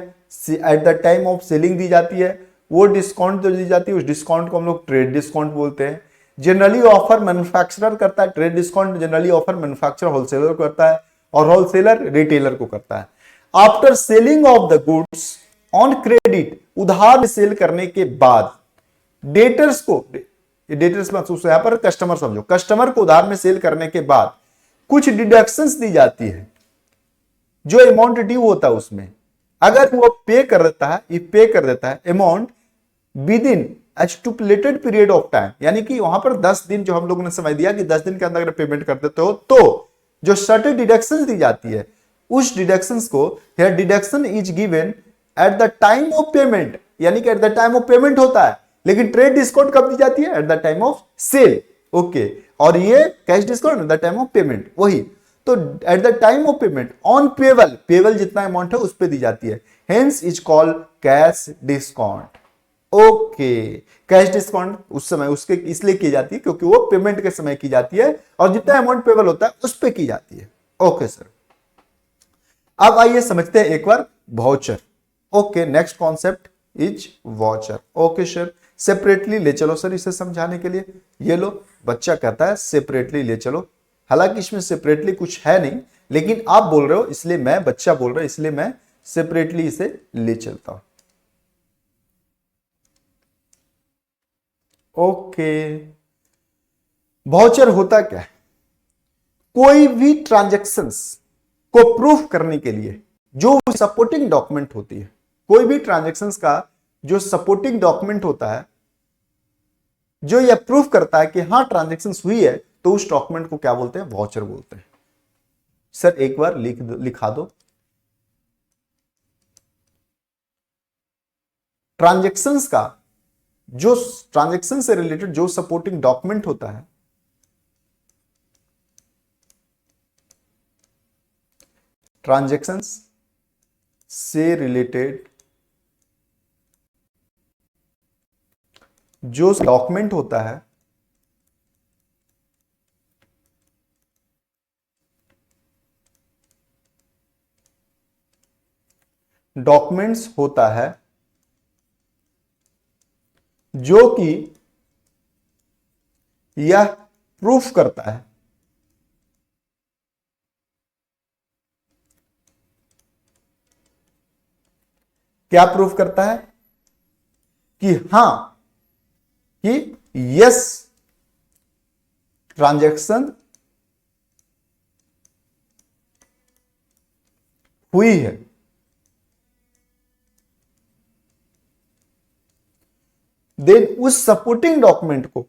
at the time of selling दी जाती है, वो डिस्काउंट जो दी जाती है उस डिस्काउंट को हम लोग ट्रेड डिस्काउंट बोलते हैं। जनरली ऑफर मैन्युफैक्चरर करता है, trade discount generally offer manufacturer wholesaler को करता है और होलसेलर रिटेलर को करता है। After selling of the goods on credit, उधार में सेल करने के बाद डेटर्स को, डेटर्स महसूस यहां पर कस्टमर समझो, कस्टमर को उधार में सेल करने के बाद कुछ डिडक्शंस दी जाती है, जो अमाउंट ड्यू होता है उसमें अगर वो पे कर देता है, ये पे कर देता है amount with in stipulated period of time, यानी कि वहां पर 10 दिन जो हम लोगों ने समझ दिया कि 10 दिन के अंदर अगर पेमेंट कर देते हो तो जो सर्टेन डिडक्शंस दी जाती है उस डिडक्शंस को, here deduction is given at the time of payment, यानी कि at the time of payment होता है, लेकिन ट्रेड डिस्काउंट कब दी जाती है? At the time of sale. Okay, और ये cash discount at the time of payment, वही तो at the time of payment on payable, payable जितना अमाउंट है उस पर दी जाती है, hence is called cash discount. Okay, cash discount उस समय उसके इसलिए की जाती है क्योंकि वो पेमेंट के समय की जाती है और जितना अमाउंट पेबल होता है उस पर की जाती है। ओके सर, अब आइए समझते हैं एक बार voucher. Okay, next concept is voucher. Okay sir, separately ले चलो सर इसे समझाने के लिए। ये लो, बच्चा कहता है सेपरेटली ले चलो, हालांकि इसमें सेपरेटली कुछ है नहीं, लेकिन आप बोल रहे हो इसलिए मैं, बच्चा बोल रहा है इसलिए मैं सेपरेटली इसे ले चलता हूं। ओके, वाउचर होता क्या है? कोई भी ट्रांजैक्शंस को प्रूफ करने के लिए जो सपोर्टिंग डॉक्यूमेंट होती है, कोई भी ट्रांजैक्शंस का जो सपोर्टिंग डॉक्यूमेंट होता है जो यह प्रूफ करता है कि हां ट्रांजैक्शंस हुई है, तो उस डॉक्यूमेंट को क्या बोलते हैं? वाउचर बोलते हैं। सर एक बार लिखा दो, ट्रांजैक्शंस का जो ट्रांजैक्शन से रिलेटेड जो सपोर्टिंग डॉक्यूमेंट होता है, ट्रांजैक्शंस से रिलेटेड जो डॉक्यूमेंट होता है डॉक्यूमेंट्स होता है जो कि यह प्रूफ करता है क्या प्रूफ करता है कि हां कि यस ट्रांजैक्शन हुई है। देन उस सपोर्टिंग डॉक्यूमेंट को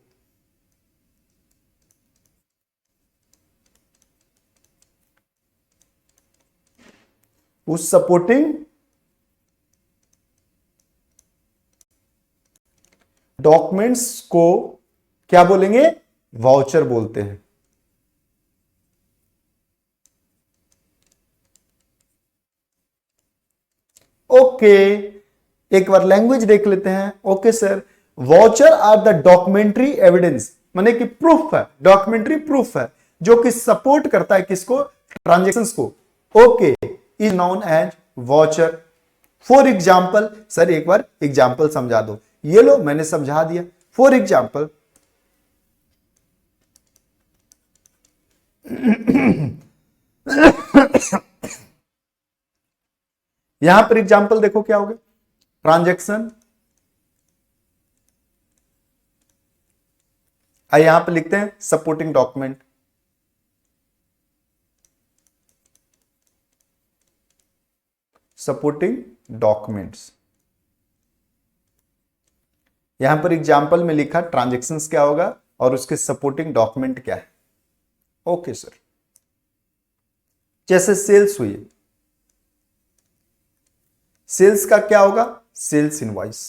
डॉक्यूमेंट्स को क्या बोलेंगे? वाउचर बोलते हैं। ओके, एक बार लैंग्वेज देख लेते हैं। Okay sir, voucher are the documentary evidence, माने कि प्रूफ है, डॉक्यूमेंट्री प्रूफ है जो कि सपोर्ट करता है किसको? ट्रांजेक्शंस को। Okay, is known as voucher. For example, sir एक बार एग्जाम्पल समझा दो। ये लो, मैंने समझा दिया। फॉर एग्जाम्पल, यहां पर एग्जाम्पल देखो क्या होगा? ट्रांजैक्शन, यहां पर लिखते हैं सपोर्टिंग डॉक्यूमेंट। सपोर्टिंग डॉक्यूमेंट्स, यहां पर एग्जाम्पल में लिखा ट्रांजैक्शंस क्या होगा और उसके सपोर्टिंग डॉक्यूमेंट क्या है। ओके सर, जैसे सेल्स हुई, सेल्स का क्या होगा? Sales invoice.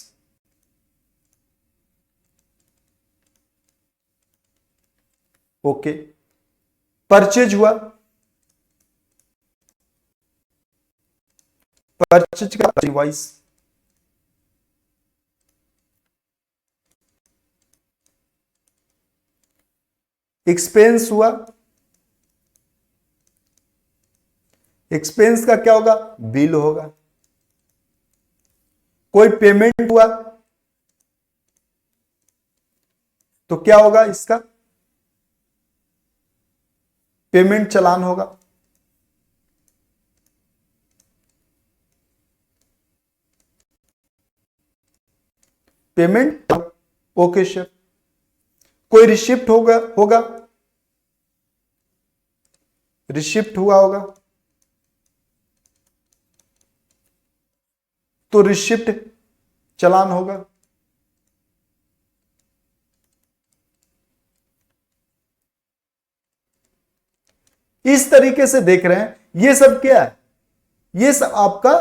ओके, परचेज हुआ, परचेज का इनवॉइस। एक्सपेंस हुआ, एक्सपेंस का क्या होगा? बिल होगा। कोई पेमेंट हुआ तो क्या होगा इसका? पेमेंट चालान होगा। Payment, okay sir. कोई रिसिप्ट होगा रिसिप्ट हुआ होगा तो रिसिप्ट चालान होगा। इस तरीके से देख रहे हैं, ये सब क्या है? ये सब आपका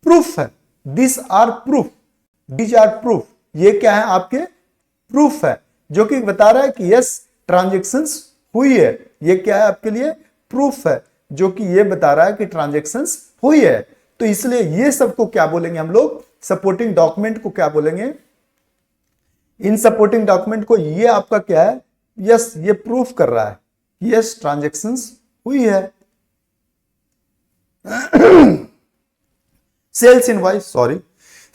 प्रूफ है। This are proof, these are proof. ये क्या है? आपके प्रूफ है जो कि बता रहा है कि यस ट्रांजैक्शंस हुई है। ये क्या है? आपके लिए प्रूफ है जो कि ये बता रहा है कि ट्रांजैक्शंस हुई है। तो इसलिए ये सब को क्या बोलेंगे हम लोग? सपोर्टिंग डॉक्यूमेंट को क्या बोलेंगे? इन सपोर्टिंग डॉक्यूमेंट को ये आपका क्या है? यस, ये प्रूफ कर रहा है यस ट्रांजैक्शंस हुई है। Sales invoice, sorry,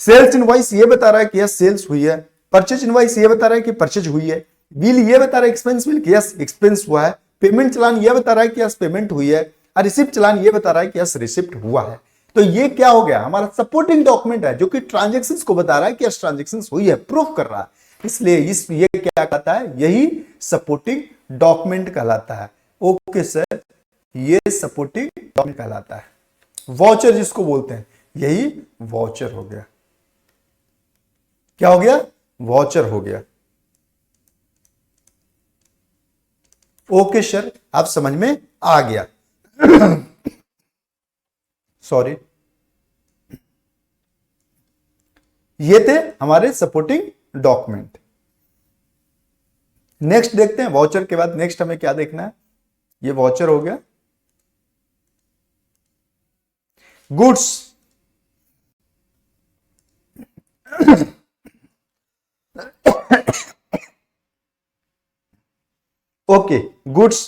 sales invoice ये बता रहा है कि यस सेल्स हुई है। परचेज इनवॉइस ये बता रहा है कि परचेज हुई है। बिल ये बता रहा है, एक्सपेंस बिल, कि यस एक्सपेंस हुआ है। पेमेंट चलान ये बता रहा है कि यस पेमेंट हुई है। और रिसिप्ट चलान ये बता रहा है कि यस रिसिप्ट हुआ है। तो ये क्या हो गया? हमारा सपोर्टिंग डॉक्यूमेंट है जो कि ट्रांजैक्शंस को बता रहा है कि यस ट्रांजैक्शंस हुई है, प्रूफ कर रहा है। इसलिए ये क्या कहता है? यही सपोर्टिंग डॉक्यूमेंट कहलाता है। ओके सर, ये सपोर्टिंग डॉक्यूमेंट कहलाता है। वाउचर जिसको बोलते हैं, यही वाउचर हो गया। क्या हो गया? वाउचर हो गया। ओके सर, आप समझ में आ गया। सॉरी, ये थे हमारे सपोर्टिंग डॉक्यूमेंट। नेक्स्ट देखते हैं, वाउचर के बाद नेक्स्ट हमें क्या देखना है? ये वाउचर हो गया। Goods, okay goods,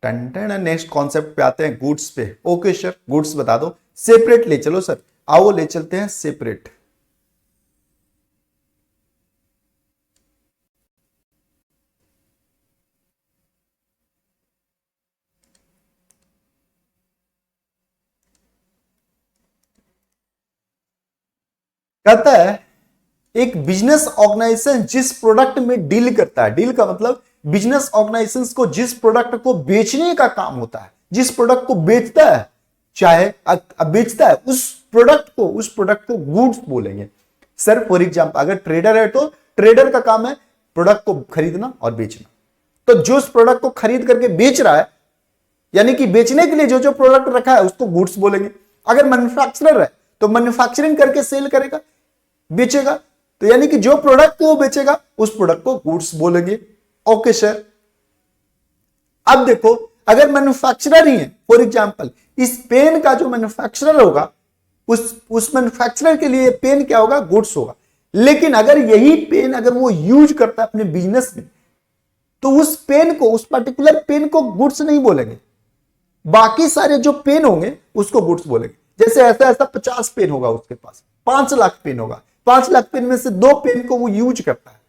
next concept पे आते हैं, गुड्स पे। ओके सर, गुड्स बता दो। सेपरेट ले चलो सर, आओ ले चलते हैं सेपरेट। कहता है एक बिजनेस ऑर्गेनाइजेशन जिस प्रोडक्ट में डील करता है, डील का मतलब बिजनेस ऑर्गेनाइजेशंस को जिस प्रोडक्ट को बेचने का काम होता है, जिस प्रोडक्ट को बेचता है, चाहे बेचता है उस प्रोडक्ट को गुड्स बोलेंगे। सर फॉर एग्जांपल अगर ट्रेडर है तो ट्रेडर का काम है प्रोडक्ट को खरीदना और बेचना, तो जो उस प्रोडक्ट को खरीद करके बेच रहा है, यानी कि बेचने के लिए जो जो प्रोडक्ट रखा है उसको गुड्स बोलेंगे। अगर मैन्युफैक्चरर है तो मैन्युफैक्चरिंग करके सेल करेगा, बेचेगा, तो यानी कि जो प्रोडक्ट को वो बेचेगा उस प्रोडक्ट को गुड्स बोलेंगे। Okay sir. अब देखो अगर मैन्युफैक्चरर ही है, फॉर एग्जांपल इस पेन का जो मैन्युफैक्चरर होगा उस मैन्युफैक्चरर के लिए पेन क्या होगा, गुड्स होगा। लेकिन अगर यही पेन अगर वो यूज करता है अपने बिजनेस में, तो उस पेन को, उस पर्टिकुलर पेन को गुड्स नहीं बोलेंगे, बाकी सारे जो पेन होंगे उसको गुड्स बोलेंगे। जैसे ऐसा ऐसा 50 पेन होगा उसके पास, 5 लाख पेन होगा, 5 लाख पेन में से 2 पेन को वो यूज करता है,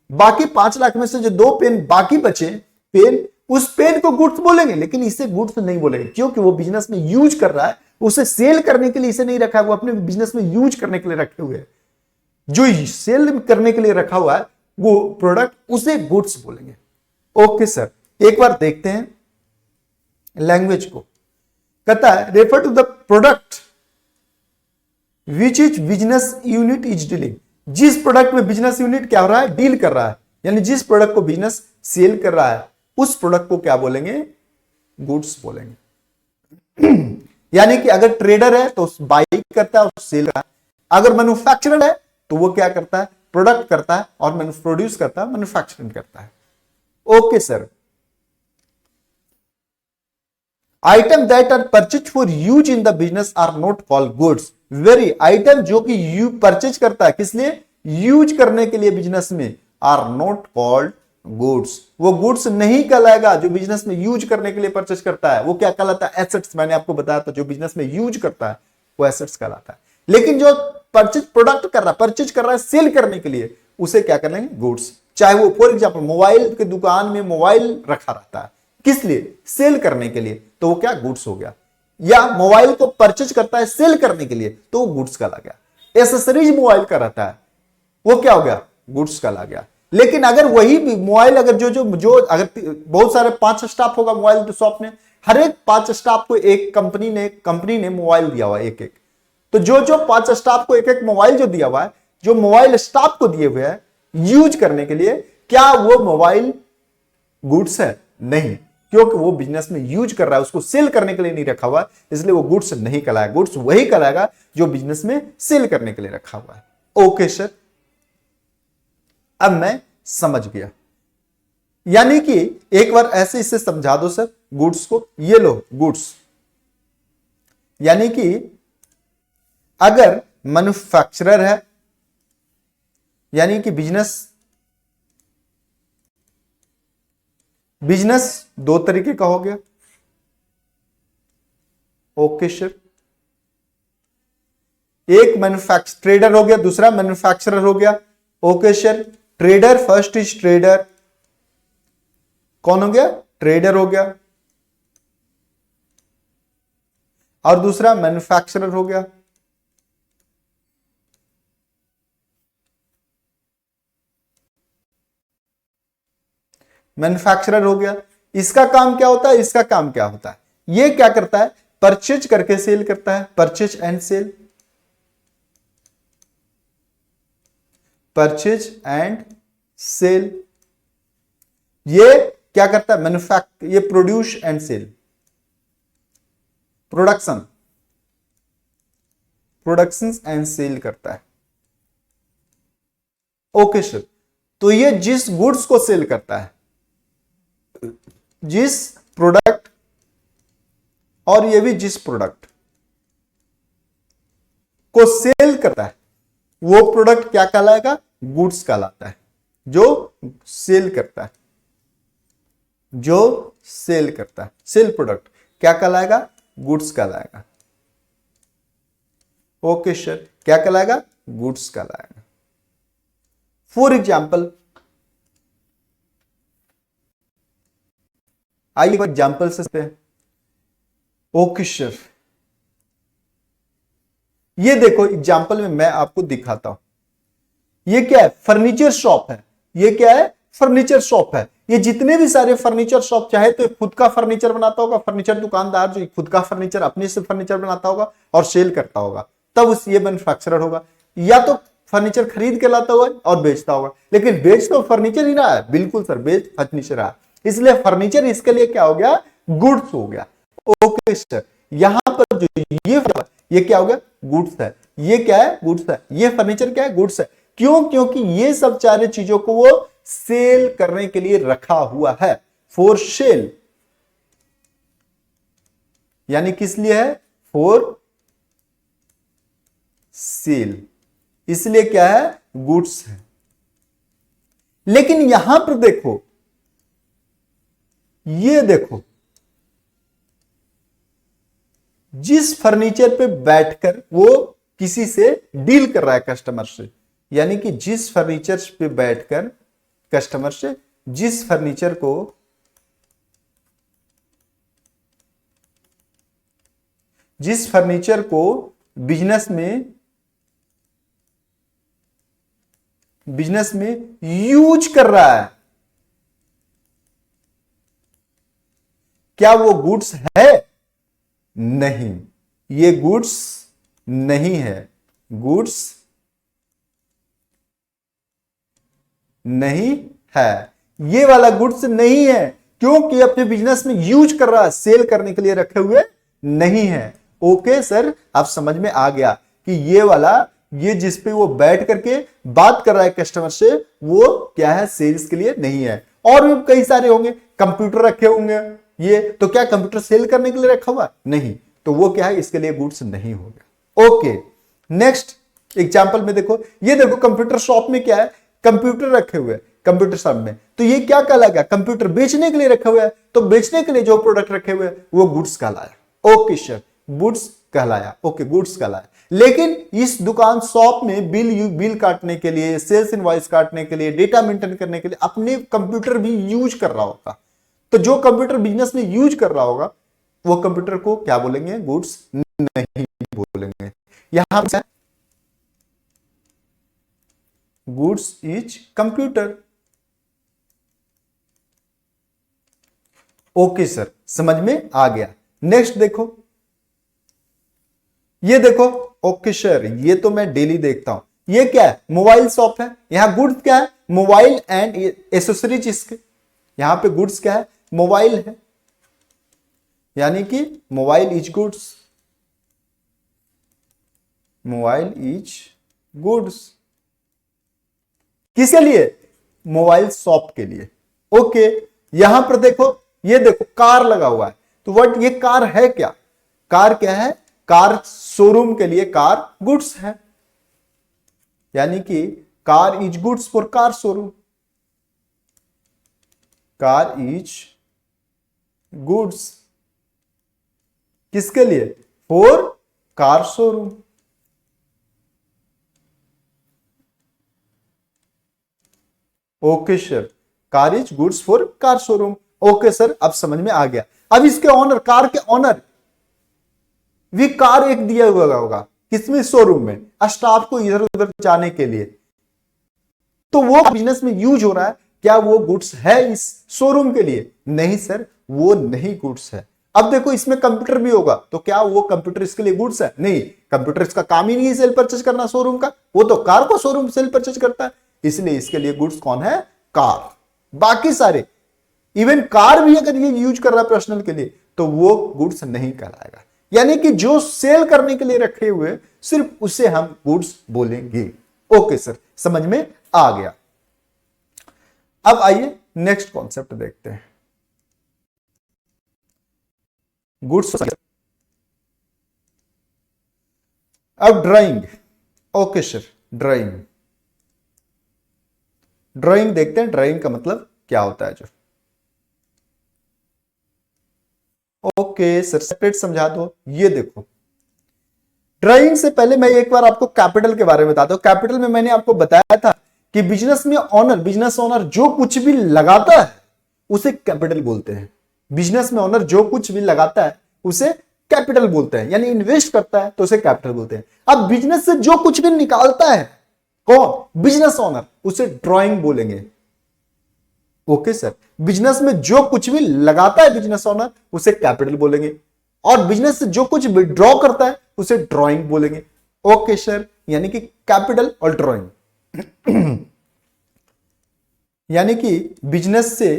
बाकी 5 लाख में से जो 2 पेन बाकी बचे पेन, उस पेन को गुड्स बोलेंगे, लेकिन इसे गुड्स नहीं बोलेंगे क्योंकि वो बिजनेस में यूज कर रहा है, उसे सेल करने के लिए इसे नहीं रखा है, वो अपने बिजनेस में यूज करने के लिए रखे हुए हैं। जो सेल करने के लिए रखा हुआ है वो प्रोडक्ट, उसे गुड्स बोलेंगे। ओके सर, एक बार देखते हैं लैंग्वेज को। कहता है refer to the product which is business unit is dealing. जिस प्रोडक्ट में बिजनेस यूनिट क्या हो रहा है, डील कर रहा है, यानी जिस प्रोडक्ट को बिजनेस सेल कर रहा है उस प्रोडक्ट को क्या बोलेंगे, गुड्स बोलेंगे। यानी कि अगर ट्रेडर है तो बाई करता है और सेल करता है, अगर मैन्युफैक्चरर है तो वो क्या करता है, प्रोडक्ट करता है और प्रोड्यूस करता है, मैन्युफैक्चरिंग करता है। Okay sir. Item that are purchase for use in the business are not called goods. Very item जो कि यू परचेज करता है, किस लिए, यूज करने के लिए बिजनेस में, आर नॉट कॉल्ड गुड्स। वो गुड्स नहीं कहलाएगा जो बिजनेस में यूज करने के लिए परचेज करता है, वो क्या कहलाता है, एसेट्स। मैंने आपको बताया था जो बिजनेस में यूज करता है वो एसेट्स कहलाता है। लेकिन जो परचेज प्रोडक्ट कर रहा है, परचेज कर रहा है सेल करने के लिए, उसे क्या कर लेंगे, गुड्स। चाहे वो फॉर एग्जांपल मोबाइल की दुकान में मोबाइल रखा रहता है, किस लिए, सेल करने के लिए, तो वो क्या, गुड्स हो गया। या मोबाइल को परचेज करता है सेल करने के लिए तो वो गुड्स कहला गया। एसेसरीज मोबाइल का रहता है वो क्या हो गया, गुड्स कहला गया। लेकिन अगर वही मोबाइल अगर जो अगर बहुत सारे 5 स्टाफ होगा मोबाइल शॉप में, हर एक 5 स्टाफ को एक कंपनी ने मोबाइल दिया हुआ एक, तो जो 5 स्टाफ को एक मोबाइल जो दिया हुआ है, जो मोबाइल स्टाफ को दिए हुए हैं यूज करने के लिए, क्या वो मोबाइल गुड्स है, नहीं, क्योंकि वो बिजनेस में यूज कर रहा है, उसको सेल करने के लिए नहीं रखा हुआ, इसलिए वो गुड्स नहीं कहलाएगा। गुड्स वही कहलाएगा जो बिजनेस में सेल करने के लिए रखा हुआ है। ओके सर, अब मैं समझ गया। यानी कि एक बार ऐसे इसे समझा दो सर, गुड्स को, ये लो गुड्स, यानी कि अगर मैन्युफैक्चरर है, यानी कि बिजनेस 2 तरीके का हो गया। ओके सर, एक ट्रेडर हो गया, दूसरा मैन्युफैक्चरर हो गया। Okay sir, trader, first is trader, कौन हो गया, ट्रेडर हो गया, और दूसरा मैन्युफैक्चरर हो गया। मैन्युफैक्चरर हो गया, इसका काम क्या होता है, इसका काम क्या होता है, ये क्या करता है, परचेज करके सेल करता है, purchase and sale, purchase and sale. ये क्या करता है, ये produce and sale, production and sale करता है। ओके सर, तो ये जिस गुड्स को सेल करता है, जिस प्रोडक्ट, और ये भी जिस प्रोडक्ट को सेल करता है, वो प्रोडक्ट क्या कहलाएगा, गुड्स कहलाता है। जो सेल करता है, जो सेल करता है, सेल प्रोडक्ट क्या कहलाएगा, गुड्स कहलाएगा। ओके सर, क्या कहलाएगा, गुड्स कहलाएगा। फॉर एग्जाम्पल, आइए एग्जाम्पल से। ओके सर, ये देखो एग्जाम्पल में मैं आपको दिखाता हूं। ये क्या है, फर्नीचर शॉप है। ये क्या है, फर्नीचर शॉप है। ये जितने भी सारे फर्नीचर शॉप, चाहे तो खुद का फर्नीचर बनाता होगा, फर्नीचर दुकानदार जो खुद का फर्नीचर अपने से फर्नीचर बनाता होगा और सेल करता होगा, तब उस ये मैन्युफैक्चरर होगा। या तो फर्नीचर खरीद के लाता हुआ और बेचता होगा, लेकिन बेच तो फर्नीचर ही रहा है, बिल्कुल सर, बेच फर्नीचर रहा, इसलिए फर्नीचर इसके लिए क्या हो गया, गुड्स हो गया। ओके सर, यहां पर जो ये क्या हो गया, गुड्स है। ये क्या है, गुड्स है। ये फर्नीचर क्या है, गुड्स है। क्यों, क्योंकि ये सब सारे चीजों को वो सेल करने के लिए रखा हुआ है, फॉर सेल, यानी किस लिए है, फॉर सेल, इसलिए क्या है, गुड्स है। लेकिन यहां पर देखो, ये देखो, जिस फर्नीचर पे बैठकर वो किसी से डील कर रहा है, कस्टमर से, यानी कि जिस फर्नीचर पे बैठकर कस्टमर से, जिस फर्नीचर को बिजनेस में यूज कर रहा है, क्या वो गुड्स है, नहीं, ये गुड्स नहीं है, गुड्स नहीं है, ये वाला गुड्स नहीं है, क्योंकि अपने बिजनेस में यूज कर रहा है, सेल करने के लिए रखे हुए नहीं है। ओके सर, आप समझ में आ गया कि ये वाला, ये जिस पे वो बैठ करके बात कर रहा है कस्टमर से, वो क्या है, सेल्स के लिए नहीं है। और भी कई सारे होंगे, कंप्यूटर रखे होंगे, ये तो क्या कंप्यूटर सेल करने के लिए रखा हुआ, नहीं, तो वो क्या है, इसके लिए गुड्स नहीं होगा। ओके, नेक्स्ट एग्जांपल में देखो, ये देखो कंप्यूटर शॉप में क्या है, कंप्यूटर रखे हुए, कंप्यूटर शॉप में, तो ये क्या कहलाएगा, कंप्यूटर बेचने के लिए रखा हुआ है, तो बेचने के लिए जो प्रोडक्ट रखे हुए वो गुड्स कहलाया। ओके सर, गुड्स कहलाया, ओके, गुड्स कहलाया। लेकिन इस दुकान शॉप में बिल काटने के लिए, सेल्स इनवॉइस काटने के लिए, डेटा मेंटेन करने के लिए अपने कंप्यूटर भी यूज कर रहा होगा, तो जो कंप्यूटर बिजनेस में यूज कर रहा होगा वो कंप्यूटर को क्या बोलेंगे, गुड्स नहीं बोलेंगे। यहां पर goods is computer. Okay sir, समझ में आ गया। नेक्स्ट देखो, ये देखो, ओके सर, ये तो मैं डेली देखता हूं, ये क्या है, मोबाइल शॉप है, यहां गुड्स क्या है, मोबाइल एंड एसेसरीज, इसके यहां पे गुड्स क्या है, मोबाइल है, यानी कि mobile is goods, mobile is goods, किसके लिए, मोबाइल शॉप के लिए। ओके, यहां पर देखो, ये देखो कार लगा हुआ है, तो व्हाट, ये कार है क्या, कार क्या है, कार शोरूम के लिए कार गुड्स है, यानी कि car is goods for car showroom, car is goods किसके लिए, for car showroom. Okay sir, car is goods for car showroom. Okay sir, अब समझ में आ गया। अब इसके ऑनर, कार के ऑनर भी कार एक दिया हुआ होगा, किसमें, शोरूम में, स्टाफ को इधर उधर जाने के लिए, तो वो बिजनेस में यूज हो रहा है, क्या वो गुड्स है इस शोरूम के लिए, नहीं सर, वो नहीं गुड्स है। अब देखो इसमें कंप्यूटर भी होगा, तो क्या वो कंप्यूटर इसके लिए गुड्स है, नहीं, कंप्यूटर इसका काम ही नहीं है सेल परचेज करना शोरूम का, वो तो कार को शोरूम सेल परचेज करता है, इसलिए इसके लिए गुड्स कौन है, कार। बाकी सारे, इवन कार भी अगर ये यूज कर रहा है पर्सनल के लिए, तो वो गुड्स नहीं कहलाएगा, यानी कि जो सेल करने के लिए रखे हुए सिर्फ उसे हम गुड्स बोलेंगे। ओके सर, समझ में आ गया। अब आइए नेक्स्ट कॉन्सेप्ट देखते हैं, गुड्स। अब drawing, okay sir, drawing, drawing देखते हैं, ड्राइंग का मतलब क्या होता है जो। ओके सर, सेपरेट समझा दो। ये देखो, ड्राइंग से पहले मैं एक बार आपको कैपिटल के बारे में बताता हूं। कैपिटल में मैंने आपको बताया था कि बिजनेस में ऑनर, बिजनेस ओनर जो कुछ भी लगाता है उसे कैपिटल बोलते हैं। बिजनेस में ओनर जो कुछ भी लगाता है उसे कैपिटल बोलते हैं, यानी इन्वेस्ट करता है तो उसे कैपिटल बोलते हैं। अब बिजनेस से जो कुछ भी निकालता है कौन, बिजनेस ओनर, उसे ड्राइंग बोलेंगे, ओके सर, बिजनेस में जो कुछ भी लगाता है बिजनेस ओनर उसे कैपिटल बोलेंगे, और बिजनेस से जो कुछ विड्रॉ करता है उसे ड्रॉइंग बोलेंगे। ओके सर, यानी कि कैपिटल और ड्रॉइंग यानी कि बिजनेस से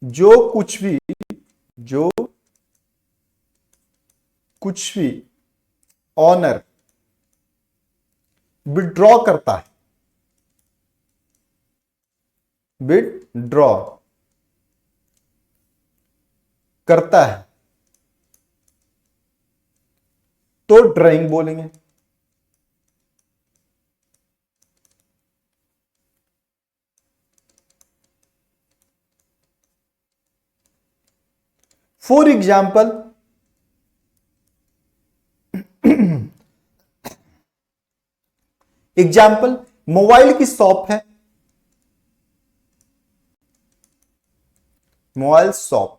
जो कुछ भी ऑनर विड्रॉ करता है, विड्रॉ करता है तो ड्राइंग बोलेंगे। फॉर एग्जाम्पल, मोबाइल की शॉप है, मोबाइल शॉप,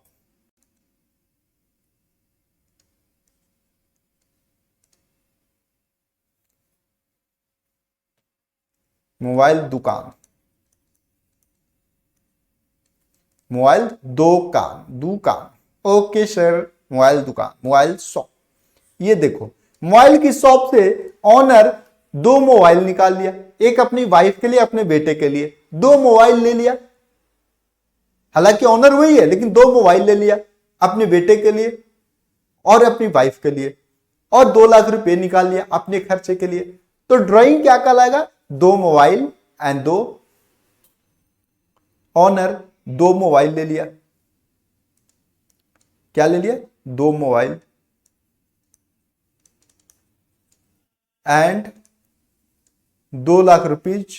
मोबाइल दुकान, मोबाइल दुकान। ओके सर, मोबाइल दुकान, मोबाइल शॉप। ये देखो, मोबाइल की शॉप से ऑनर दो मोबाइल निकाल लिया, एक अपनी वाइफ के लिए, अपने बेटे के लिए, दो मोबाइल ले लिया। हालांकि ऑनर वही है लेकिन दो मोबाइल ले लिया, अपने बेटे के लिए और अपनी वाइफ के लिए, और 2 लाख रुपए निकाल लिया अपने खर्चे के लिए। तो ड्राइंग क्या कहलाएगा? दो मोबाइल एंड दो ऑनर, दो मोबाइल ले लिया, क्या ले लिया? दो मोबाइल एंड 2 लाख रुपीज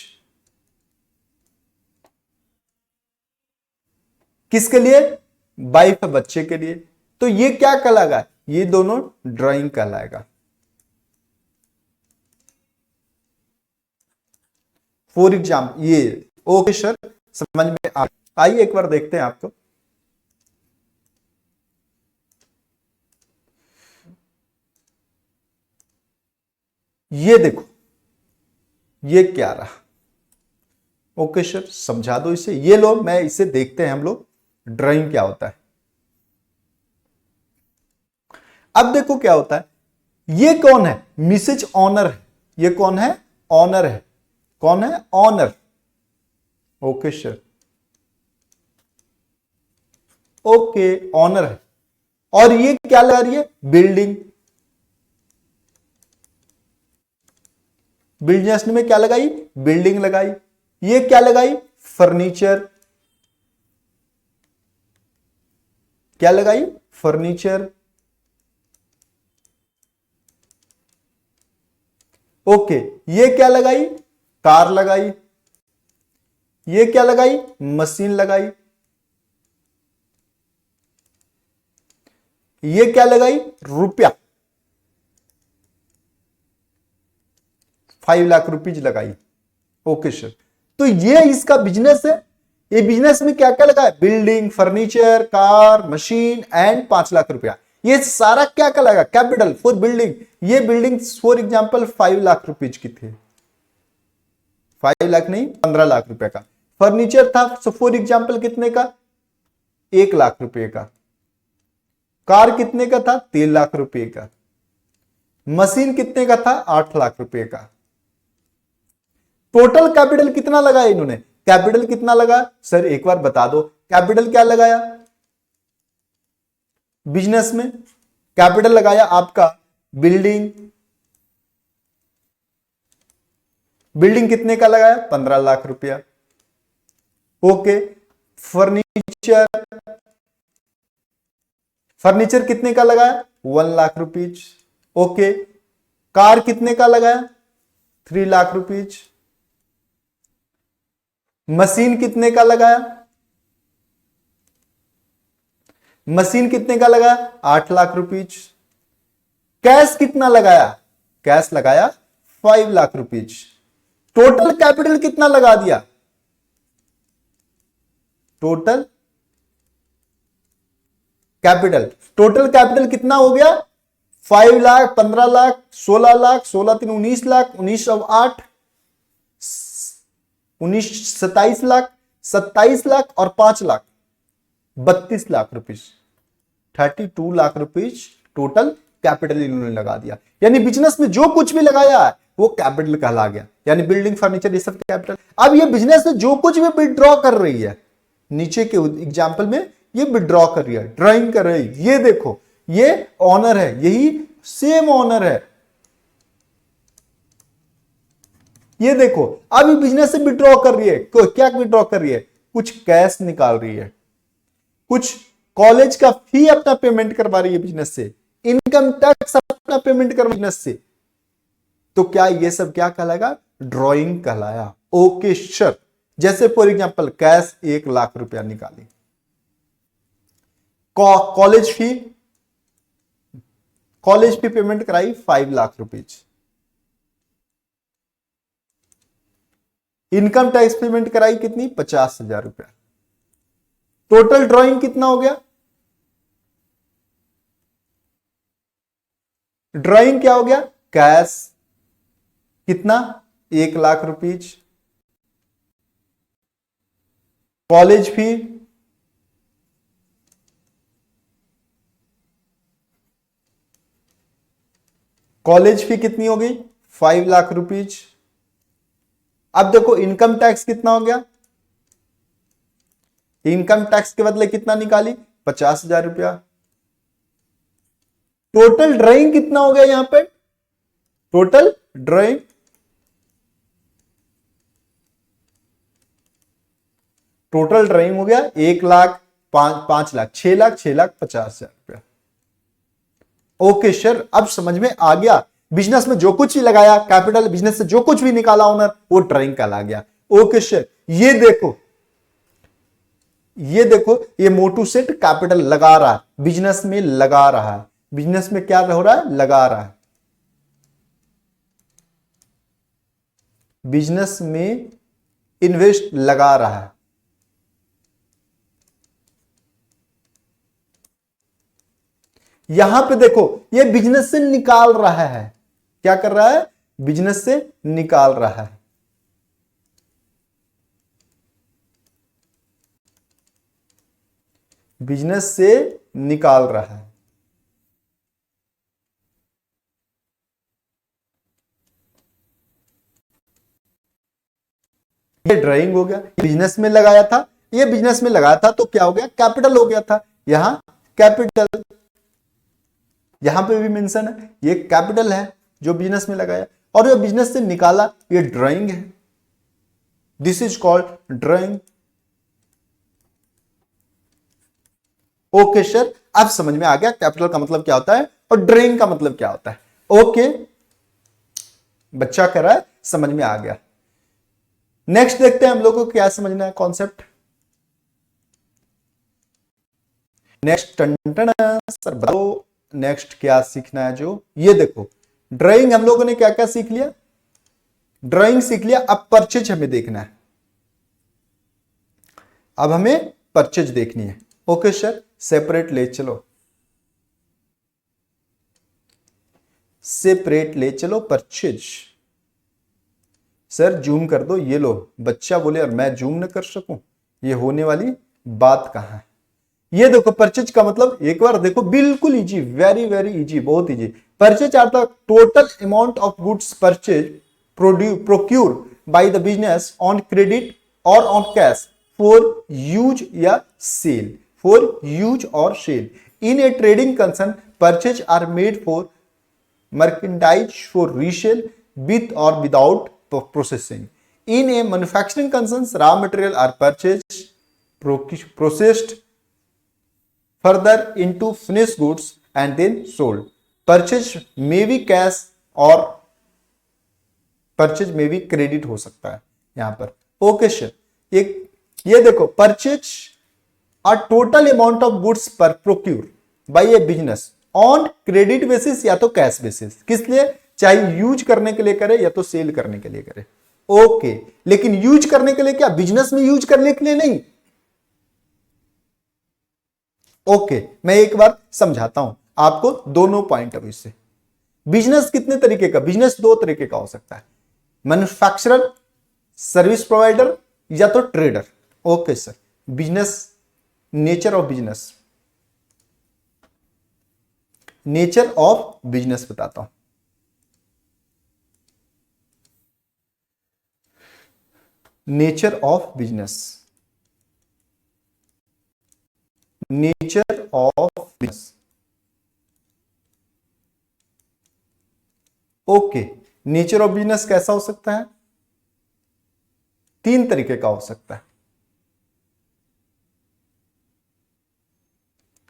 किसके लिए? वाइफ, बच्चे के लिए। तो ये क्या कहलाएगा? ये दोनों ड्राइंग कहलाएगा। फॉर एग्जाम्पल ये, ओके सर, समझ में आइए एक बार देखते हैं आपको। ये देखो, ये क्या रहा? ओके सर, समझा दो इसे। ये लो, मैं इसे देखते हैं हम लोग ड्राइंग क्या होता है। अब देखो क्या होता है। ये कौन है? मिसेज ऑनर है। ये कौन है? ऑनर है। कौन है? Owner. Okay sir, okay, owner है। और ये क्या लगा रही है? बिल्डिंग। बिजनेस में क्या लगाई? बिल्डिंग लगाई। ये क्या लगाई? फर्नीचर। क्या लगाई? फर्नीचर। ओके, ये क्या लगाई? कार लगाई। ये क्या लगाई? मशीन लगाई। ये क्या लगाई? रुपया, 5 लाख रुपीज लगाई। ओके सर, तो ये इसका बिजनेस है। ये बिजनेस में क्या क्या लगा है? Building, furniture, car, machine and 5 lakh रुपया। ये सारा क्या क्या लगा? Capital for building. ये building for example 5 lakh rupees की थी। 5 लाख नहीं, 15 लाख रुपए का। फर्नीचर था फॉर एग्जांपल कितने का? 1 लाख रुपए का। कार कितने का था? 3 लाख रुपए का। मशीन कितने का था? 8 लाख रुपए का। टोटल कैपिटल कितना लगाया इन्होंने? कैपिटल कितना लगा सर? एक बार बता दो, कैपिटल क्या लगाया बिजनेस में? कैपिटल लगाया आपका बिल्डिंग। बिल्डिंग कितने का लगाया? 15 लाख रुपया। ओके, फर्नीचर, फर्नीचर कितने का लगाया? 1 लाख रुपीज। ओके, कार कितने का लगाया? 3 लाख रुपीज। मशीन कितने का लगाया? मशीन कितने का लगाया? 8 लाख रुपीज। कैश कितना लगाया? कैश लगाया 5 लाख रुपीज। टोटल कैपिटल कितना लगा दिया? टोटल कैपिटल कितना हो गया? 5 लाख, 15 लाख, 16 लाख, 16 3 19 लाख, 19 अब 8 19 27 लाख, 27 लाख और 5 lakh 32 lakh rupees, 32 lakh rupees total capital इन्होंने लगा दिया। यानी बिजनेस में जो कुछ भी लगाया है वो कैपिटल कहला गया, यानी बिल्डिंग, फर्नीचर, ये सब कैपिटल। अब ये बिजनेस में जो कुछ भी विड्रॉ कर रही है, नीचे के एग्जाम्पल में ये विड्रॉ कर रही है, ड्राइंग कर रही है, ये देखो ये ऑनर है, यही सेम ऑनर है, ये देखो अभी बिजनेस से विड्रॉ कर रही है। क्या विड्रॉ कर रही है? कुछ कैश निकाल रही है, कुछ कॉलेज का फी अपना पेमेंट करवा रही है बिजनेस से, इनकम टैक्स अपना पेमेंट कर बिजनेस से। तो क्या ये सब क्या कहलाएगा? ड्राइंग कहलाया। ओके सर, जैसे फॉर एग्जांपल कैश 1 लाख रुपया निकाली, कॉलेज फी पेमेंट कराई 5 lakh rupees, income tax payment कराई कितनी? 50,000 रुपया। टोटल ड्राइंग कितना हो गया? ड्राइंग क्या हो गया? कैश कितना? 1 लाख रुपीज, कॉलेज फी कितनी हो गई? 5 लाख रुपीज। अब देखो इनकम टैक्स कितना हो गया? इनकम टैक्स के बदले कितना निकाली? 50,000 रुपया। टोटल ड्राइंग कितना हो गया यहां पे? टोटल ड्राइंग हो गया 1 लाख, 5 लाख, 6 लाख, 6,50,000 रुपया। ओके सर, अब समझ में आ गया। बिजनेस में जो कुछ भी लगाया कैपिटल, बिजनेस से जो कुछ भी निकाला ओनर, वो ड्राइंग कहला गया। ओके सर, ये देखो ये मोटू सेठ कैपिटल लगा रहा है, बिजनेस में लगा रहा है। बिजनेस में क्या हो रहा है? लगा रहा है। बिजनेस में इन्वेस्ट लगा रहा है। यहां पे देखो ये बिजनेस से निकाल रहा है। क्या कर रहा है? बिजनेस से निकाल रहा है। बिजनेस से निकाल रहा है। ये ड्राइंग हो गया, बिजनेस में लगाया था, ये बिजनेस में लगाया था तो क्या हो गया? कैपिटल हो गया था। यहां कैपिटल, यहां पे भी मेंशन है, ये कैपिटल है जो बिजनेस में लगाया, और ये बिजनेस से निकाला, ये ड्राइंग है। This is called drawing. Okay sir, अब समझ में आ गया कैपिटल का मतलब क्या होता है और ड्राइंग का मतलब क्या होता है। ओके, बच्चा कह रहा है समझ में आ गया। नेक्स्ट देखते हैं हम लोगों को क्या समझना है कॉन्सेप्ट। नेक्स्ट सर बताओ, नेक्स्ट क्या सीखना है? जो ये देखो ड्राइंग हम लोगों ने क्या क्या सीख लिया? ड्राइंग सीख लिया। अब परचेज हमें देखना है, अब हमें परचेज देखनी है। ओके सर, सेपरेट ले चलो, सेपरेट ले चलो परचेज। सर जूम कर दो, ये लो। बच्चा बोले और मैं जूम न कर सकूं, ये होने वाली बात कहां है? ये देखो परचेज का मतलब एक बार देखो, बिल्कुल इजी, वेरी वेरी इजी, बहुत easy. Purchase are the total amount of goods purchase procure by the business on credit और ऑन कैश फॉर यूज या सेल, फॉर यूज और sale. In a trading concern purchase are made for merchandise for resale with or without processing. In a manufacturing concerns, raw material are purchased, processed further into finished goods and then sold. Purchase may be cash और purchase may be credit हो सकता है यहां पर। Okay sir, ये देखो purchase a total amount of goods per procure by a business on credit basis या तो कैश बेसिस। किस लिए? चाहे यूज करने के लिए करे या तो सेल करने के लिए करे। ओके, लेकिन यूज करने के लिए क्या? बिजनेस में यूज करने के लिए नहीं। ओके, मैं एक बार समझाता हूं। आपको दोनों पॉइंट ऑफ व्यू से। बिजनेस कितने तरीके का, बिजनेस दो तरीके का हो सकता है, मैन्युफैक्चरर, सर्विस प्रोवाइडर या तो trader. Okay sir, business, nature of business, nature of business बताता हूं। Nature of business, nature of business. Okay, nature of business कैसा हो सकता है? तीन तरीके का हो सकता है।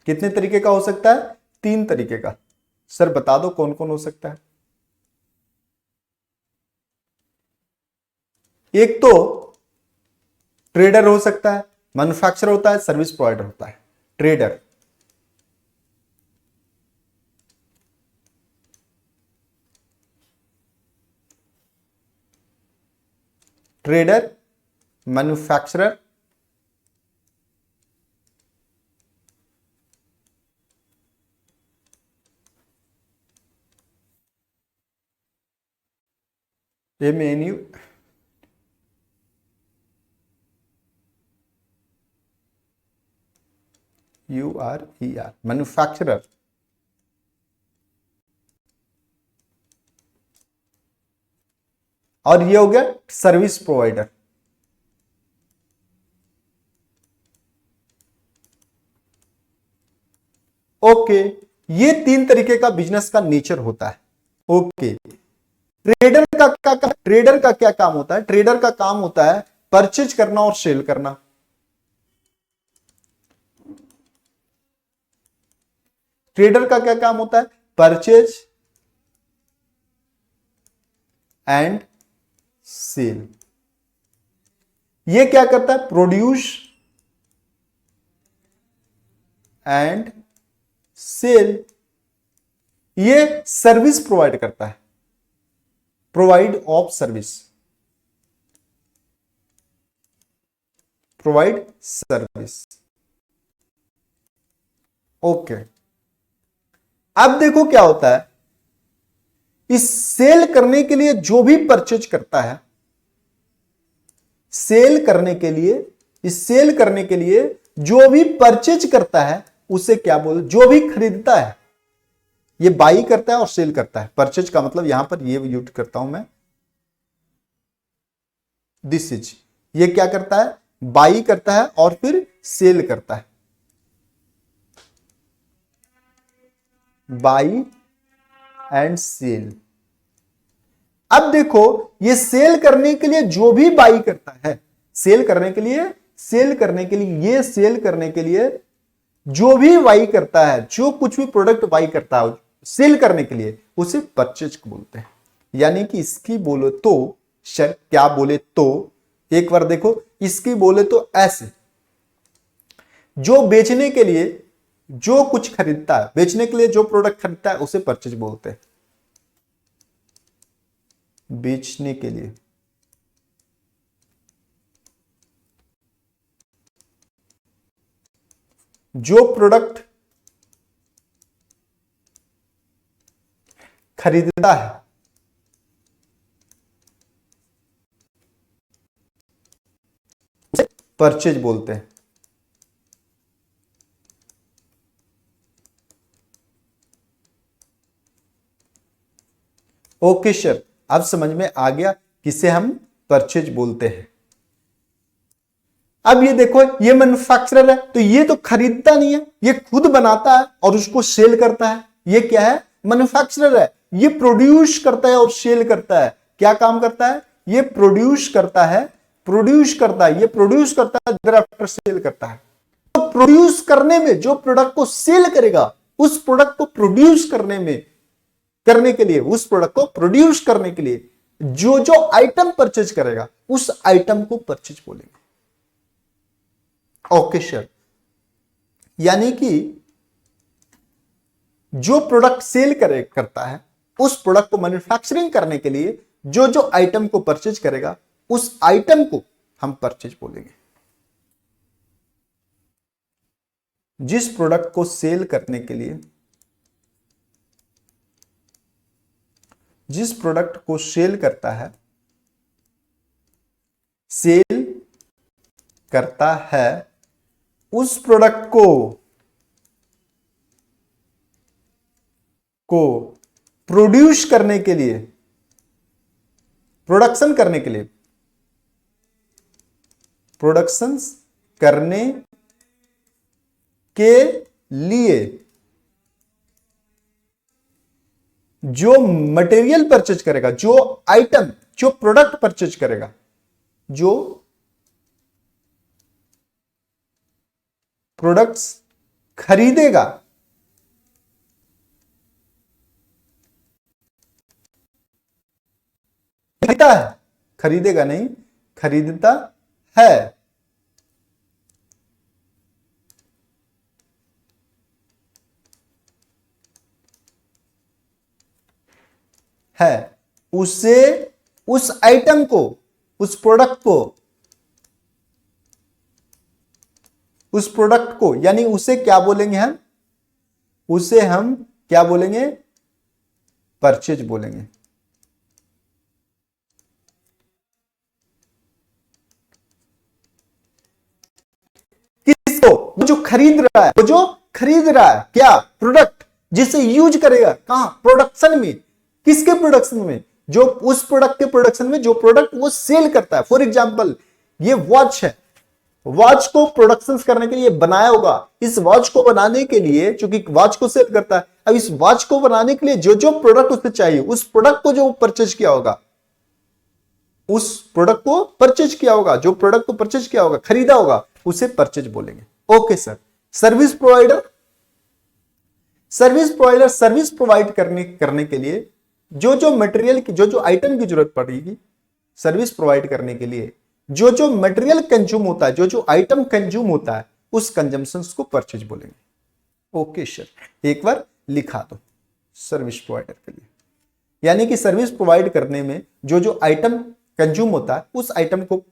कितने तरीके का हो सकता है? तीन तरीके का। सर बता दो कौन कौन हो सकता है। एक तो ट्रेडर हो सकता है, मैन्युफैक्चरर होता है, सर्विस प्रोवाइडर होता है। Trader, trader, manufacturer, MNU, URER, manufacturer. और ये हो गया सर्विस प्रोवाइडर। ओके, ये तीन तरीके का बिजनेस का नेचर होता है। ओके, ट्रेडर का क्या काम, ट्रेडर का क्या काम होता है? ट्रेडर का काम होता है परचेज करना और सेल करना। ट्रेडर का क्या काम होता है? Purchase and sale. ये क्या करता है? Produce and sale. ये सर्विस प्रोवाइड करता है, provide of service, provide service. Okay, अब देखो क्या होता है, इस सेल करने के लिए जो भी परचेज करता है, सेल करने के लिए, इस सेल करने के लिए जो भी परचेज करता है उसे क्या बोल, जो भी खरीदता है, ये बाई करता है और सेल करता है। परचेज का मतलब यहां पर ये यूज करता हूं मैं, दिस इज, ये क्या करता है? बाई करता है और फिर सेल करता है। Buy and sale. अब देखो, ये सेल करने के लिए जो भी बाई करता है, सेल करने के लिए, सेल करने के लिए, ये सेल करने के लिए जो भी बाई करता है, जो कुछ भी प्रोडक्ट बाई करता है सेल करने के लिए, उसे परचेज बोलते हैं। यानी कि इसकी बोले तो, सर क्या बोले तो, एक बार देखो, इसकी बोले तो ऐसे, जो बेचने के लिए जो कुछ खरीदता है, बेचने के लिए जो प्रोडक्ट खरीदता है उसे परचेज बोलते हैं। बेचने के लिए जो प्रोडक्ट खरीदता है उसे परचेज बोलते हैं। ओके सर, अब समझ में आ गया किसे हम परचेज बोलते हैं। अब ये देखो, ये मैन्युफैक्चरर है तो ये तो खरीदता नहीं है, ये खुद बनाता है और उसको सेल करता है। ये क्या है? मैन्युफैक्चरर है। ये प्रोड्यूस करता है और सेल करता है। क्या काम करता है? ये प्रोड्यूस करता है, प्रोड्यूस करता है, ये प्रोड्यूस करता है, देयर आफ्टर सेल करता है। तो प्रोड्यूस करने में, जो प्रोडक्ट को सेल करेगा, उस प्रोडक्ट को प्रोड्यूस करने में, करने के लिए, उस प्रोडक्ट को प्रोड्यूस करने के लिए जो जो आइटम परचेज करेगा, उस आइटम को परचेज बोलेंगे। ओके सर, यानी कि जो प्रोडक्ट सेल करता है, उस प्रोडक्ट को मैन्युफैक्चरिंग करने के लिए जो जो आइटम को परचेज करेगा, उस आइटम को हम परचेज बोलेंगे। जिस प्रोडक्ट को सेल करने के लिए जिस प्रोडक्ट को सेल करता है, सेल करता है, उस प्रोडक्ट को प्रोड्यूस करने के लिए, प्रोडक्शन करने के लिए, प्रोडक्शन करने के लिए जो मटेरियल परचेज करेगा, जो आइटम, जो प्रोडक्ट परचेज करेगा, जो प्रोडक्ट्स खरीदेगा, खरीदता है, खरीदेगा नहीं, खरीदता है, उसे, उस आइटम को, उस प्रोडक्ट को, उस प्रोडक्ट को, यानी उसे क्या बोलेंगे हम, उसे हम क्या बोलेंगे, परचेज बोलेंगे। किसको, वो जो खरीद रहा है, वो जो खरीद रहा है क्या, प्रोडक्ट, जिसे यूज करेगा कहां, प्रोडक्शन में, किसके प्रोडक्शन में, जो उस प्रोडक्ट के प्रोडक्शन में, जो प्रोडक्ट वो सेल करता है। फॉर एग्जांपल ये वॉच है, वॉच को प्रोडक्शन करने के लिए बनाया होगा, इस वॉच को बनाने के लिए, चूंकि वॉच को सेल करता है, अब इस वॉच को बनाने के लिए जो जो प्रोडक्ट उसे चाहिए, उस प्रोडक्ट को जो परचेज किया होगा, उस प्रोडक्ट को परचेज किया होगा, जो प्रोडक्ट को परचेज किया होगा, खरीदा होगा, उसे परचेज बोलेंगे। Okay sir. Service provider, service provider service provide करने के लिए जो जो मटेरियल की, जो जो आइटम की जरूरत पड़ेगी, सर्विस प्रोवाइड करने के लिए जो जो मटेरियल कंज्यूम होता है, जो जो आइटम कंज्यूम होता है, उस कंजम्पशंस को परचेज बोलेंगे। ओके सर, एक बार लिखा दो सर्विस प्रोवाइडर के लिए, यानी कि सर्विस प्रोवाइड करने में जो जो आइटम कंज्यूम होता है, उस आइटम को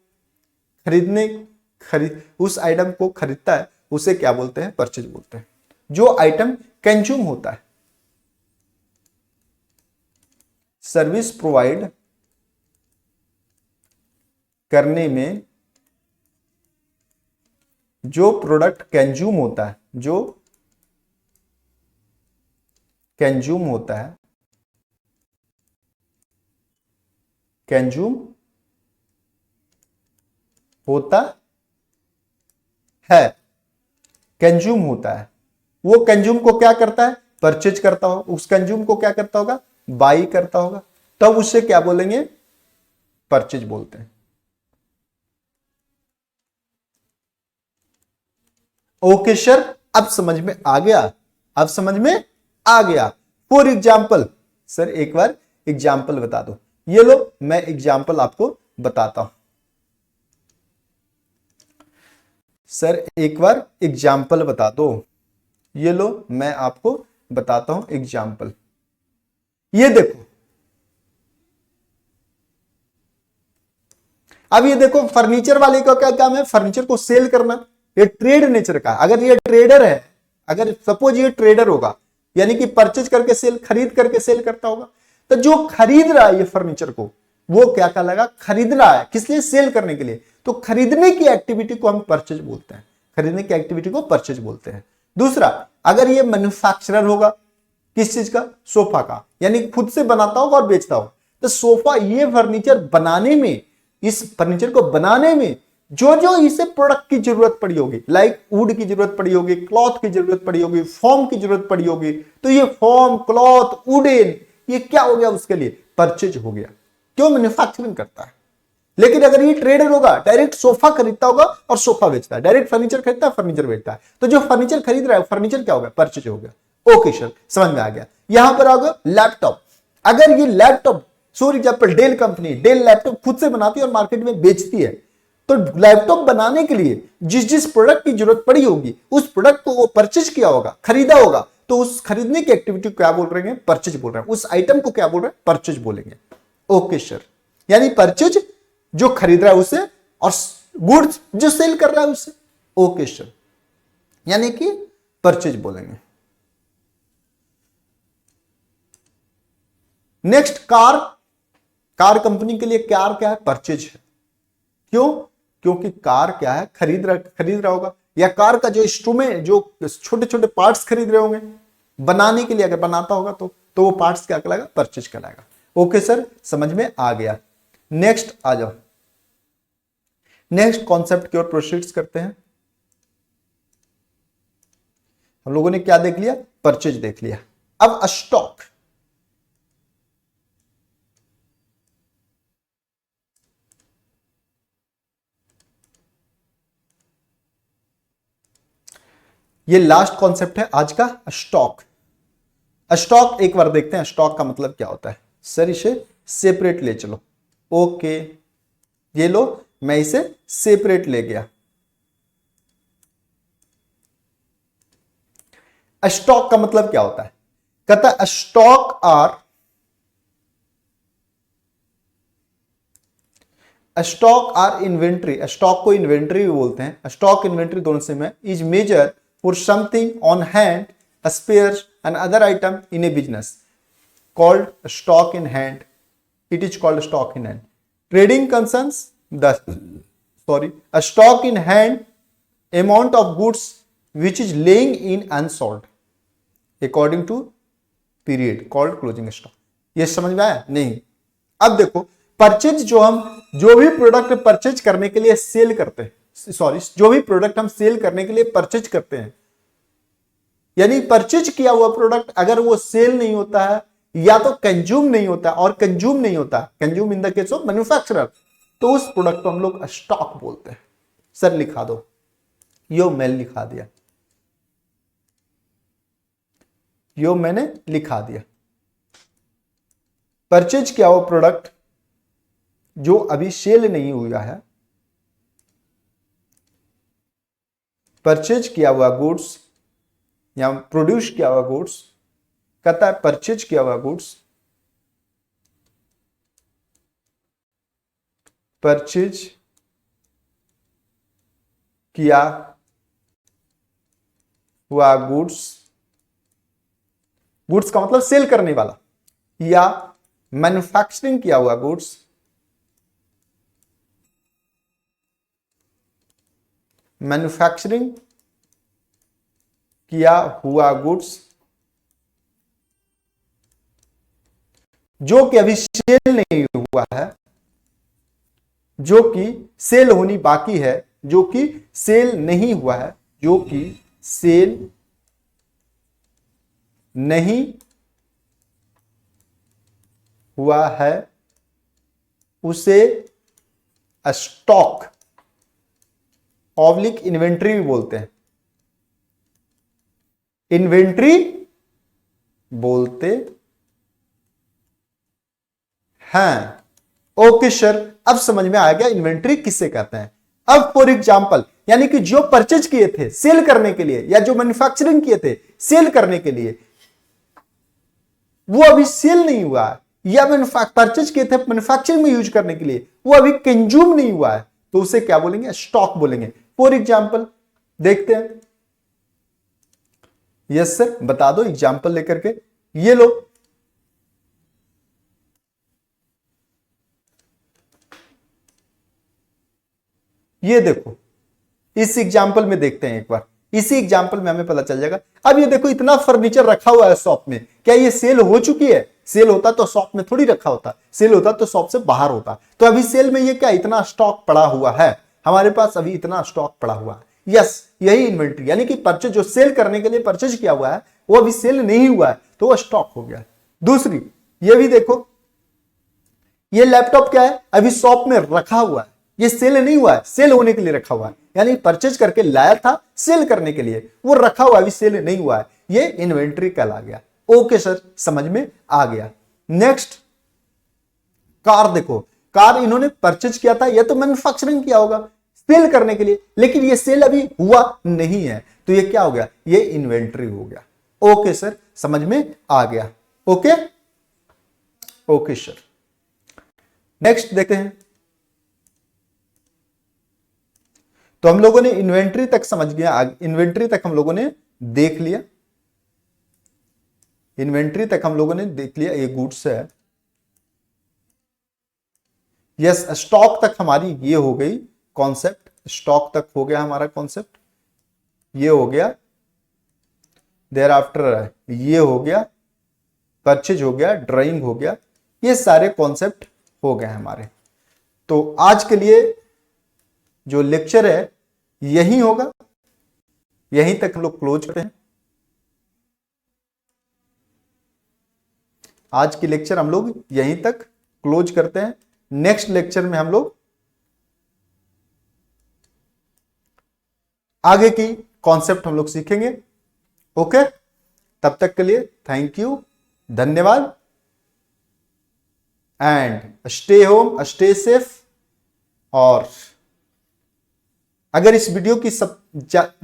उस आइटम को खरीदता है, उसे क्या बोलते हैं, परचेज बोलते हैं। जो आइटम कंज्यूम होता है, सर्विस प्रोवाइड करने में जो प्रोडक्ट कंज्यूम होता है, जो कंज्यूम होता है, कंज्यूम होता है, कंज्यूम होता है, वो कंज्यूम को क्या करता है, परचेज करता हो, उस कंज्यूम को क्या करता होगा, बाई करता होगा, तब उससे क्या बोलेंगे, परचेज बोलते हैं। ओके सर, अब समझ में आ गया, अब समझ में आ गया। फॉर एग्जाम्पल, सर एक बार एग्जाम्पल बता दो, ये लो मैं एग्जाम्पल आपको बताता हूं। सर एक बार एग्जाम्पल बता दो, ये लो मैं आपको बताता हूं एग्जाम्पल। ये देखो, अब ये देखो फर्नीचर वाले का क्या काम है, फर्नीचर को सेल करना, ये ट्रेड नेचर का। अगर ये ट्रेडर है, अगर सपोज ये ट्रेडर होगा, यानी कि परचेज करके सेल, खरीद करके सेल करता होगा, तो जो खरीद रहा है ये फर्नीचर को, वो क्या कहलाएगा, खरीद रहा है, किस लिए, सेल करने के लिए। तो खरीदने की एक्टिविटी को हम परचेज बोलते हैं, खरीदने की एक्टिविटी को परचेज बोलते हैं। दूसरा, अगर ये मैन्युफैक्चरर होगा, किस चीज का, सोफा का, यानी खुद से बनाता होगा और बेचता होगा, तो सोफा, ये फर्नीचर बनाने में, इस फर्नीचर को बनाने में जो जो इसे प्रोडक्ट की जरूरत पड़ी होगी, लाइक वुड की जरूरत पड़ी होगी, क्लॉथ की जरूरत पड़ी होगी, फोम की जरूरत पड़ी होगी, तो ये फोम, क्लॉथ, वुडन, ये क्या हो गया, उसके लिए परचेज हो गया। क्यों, मैन्युफैक्चरिंग करता है। लेकिन अगर ये ट्रेडर होगा, डायरेक्ट सोफा खरीदता होगा और सोफा बेचता है, डायरेक्ट फर्नीचर खरीदता है, फर्नीचर बेचता है, तो जो फर्नीचर खरीद रहा है, फर्नीचर क्या हो गया, परचेज हो गया। ओके सर, समझ में आ गया। यहां पर आ गया लैपटॉप। अगर ये laptop, for example Dell company, Dell laptop खुद से बनाती है और मार्केट में बेचती है, तो लैपटॉप बनाने के लिए जिस जिस प्रोडक्ट की जरूरत पड़ी होगी, उस प्रोडक्ट को वो परचेज किया होगा, खरीदा होगा, तो उस खरीदने की एक्टिविटी को क्या बोल रहे हैं, परचेज बोल रहे हैं। उस आइटम को क्या बोल रहे हैं, परचेज बोलेंगे। ओके सर, यानी परचेज जो खरीद रहा है उसे, और गुड्स जो सेल कर रहा है उसे। ओके सर, यानी कि परचेज बोलेंगे। नेक्स्ट कार, कार कंपनी के लिए कार क्या है, परचेज है। क्यों? क्योंकि कार क्या है, खरीद रहा होगा, या कार का जो इंस्ट्रूमेंट, जो छोटे छोटे पार्ट्स खरीद रहे होंगे बनाने के लिए, अगर बनाता होगा तो वो पार्ट्स क्या कहलाएगा, परचेज कहलाएगा। ओके सर, समझ में आ गया। नेक्स्ट आ जाओ, नेक्स्ट कॉन्सेप्ट की ओर प्रोसीड्स करते हैं। हम लोगों ने क्या देख लिया, परचेज देख लिया। अब स्टॉक, ये लास्ट कॉन्सेप्ट है आज का, स्टॉक। स्टॉक एक बार देखते हैं स्टॉक का मतलब क्या होता है। सर इसे सेपरेट ले चलो, ओके ये लो, मैं इसे सेपरेट ले गया। स्टॉक का मतलब क्या होता है, कहता है स्टॉक आर इन्वेंट्री, स्टॉक को इन्वेंट्री भी बोलते हैं, स्टॉक इन्वेंट्री दोनों से में, is measure for something on hand, spares and other item in a business called stock in hand. It is called stock in hand. Trading concerns a stock in hand amount of goods which is laying in unsold according to period called closing stock. ये समझ में आया नहीं? अब देखो purchase, जो भी product purchase करने के लिए सेल करते हैं, जो भी प्रोडक्ट हम सेल करने के लिए परचेज करते हैं, यानी परचेज किया हुआ प्रोडक्ट अगर वो सेल नहीं होता है या तो कंज्यूम नहीं होता, और कंज्यूम नहीं होता, consume in the case of manufacturer, तो उस प्रोडक्ट को हम लोग स्टॉक बोलते हैं। सर लिखा दो, यो मैंने लिखा दिया, यो मैंने लिखा दिया। परचेज किया हुआ प्रोडक्ट जो अभी सेल नहीं हुआ है, परचेज किया हुआ गुड्स या प्रोड्यूस किया हुआ गुड्स, कहता है परचेज किया हुआ गुड्स, परचेज किया हुआ गुड्स, गुड्स का मतलब सेल करने वाला, या मैन्युफैक्चरिंग किया हुआ गुड्स, मैन्युफैक्चरिंग किया हुआ गुड्स जो कि अभी सेल नहीं हुआ है, जो कि सेल होनी बाकी है, जो कि सेल नहीं हुआ है, जो कि सेल नहीं हुआ है, उसे स्टॉक ऑब्लिक इन्वेंट्री भी बोलते हैं, इन्वेंट्री बोलते हैं। ओके सर, अब समझ में आ गया इन्वेंट्री किससे कहते हैं। अब फॉर एग्जांपल, यानी कि जो परचेज किए थे सेल करने के लिए, या जो मैन्युफैक्चरिंग किए थे सेल करने के लिए, वो अभी सेल नहीं हुआ है, या परचेज किए थे मैन्युफैक्चरिंग में यूज करने के लिए, वो अभी कंज्यूम नहीं हुआ है, तो उसे क्या बोलेंगे, स्टॉक बोलेंगे। फॉर एग्जांपल देखते हैं। यस सर, बता दो एग्जांपल लेकर के। ये लो, ये देखो, इस एग्जाम्पल में देखते हैं एक बार, इसी एग्जाम्पल में हमें पता चल जाएगा। अब ये देखो, इतना फर्नीचर रखा हुआ है शॉप में, क्या ये सेल हो चुकी है? सेल होता तो शॉप में थोड़ी रखा होता, सेल होता तो शॉप से बाहर होता। तो अभी सेल में ये क्या, इतना स्टॉक पड़ा हुआ है हमारे पास, अभी इतना स्टॉक पड़ा हुआ है। यस, यही इन्वेंट्री, यानी कि परचेज जो सेल करने के लिए परचेज किया हुआ है वो अभी सेल नहीं हुआ है, तो वो स्टॉक हो गया। दूसरी, ये भी देखो, ये लैपटॉप क्या है, अभी शॉप में रखा हुआ है, ये सेल नहीं हुआ है, सेल होने के लिए रखा हुआ है, यानी परचेज करके लाया था सेल करने के लिए, वो रखा हुआ अभी सेल नहीं हुआ है, ये इन्वेंट्री कहला गया। ओके सर, समझ में आ गया। नेक्स्ट, कार देखो, कार इन्होंने परचेज किया था, या तो मैन्युफैक्चरिंग किया होगा सेल करने के लिए, लेकिन ये सेल अभी हुआ नहीं है, तो ये क्या हो गया, ये इन्वेंट्री हो गया। ओके सर, समझ में आ गया। ओके ओके सर, नेक्स्ट देखते हैं। तो हम लोगों ने इन्वेंट्री तक समझ गया, इन्वेंट्री तक हम लोगों ने देख लिया, इन्वेंट्री तक हम लोगों ने देख लिया, ये गुड्स है, यस, स्टॉक तक हमारी ये हो गई कॉन्सेप्ट, स्टॉक तक हो गया हमारा कॉन्सेप्ट, ये हो गया, देयर आफ्टर ये हो गया, परचेज हो गया, ड्राइंग हो गया, ये सारे कॉन्सेप्ट हो गए हमारे। तो आज के लिए जो लेक्चर है यही होगा, यहीं तक हम लोग क्लोज करते हैं। आज की लेक्चर हम लोग यहीं तक क्लोज करते हैं। नेक्स्ट लेक्चर में हम लोग आगे की कॉन्सेप्ट हम लोग सीखेंगे। ओके, तब तक के लिए थैंक यू, धन्यवाद, and stay home, stay safe. और अगर इस वीडियो की सब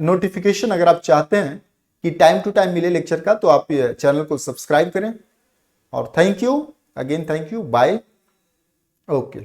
नोटिफिकेशन अगर आप चाहते हैं कि टाइम टू टाइम मिले लेक्चर का, तो आप चैनल को सब्सक्राइब करें। और thank you again, thank you, bye, okay.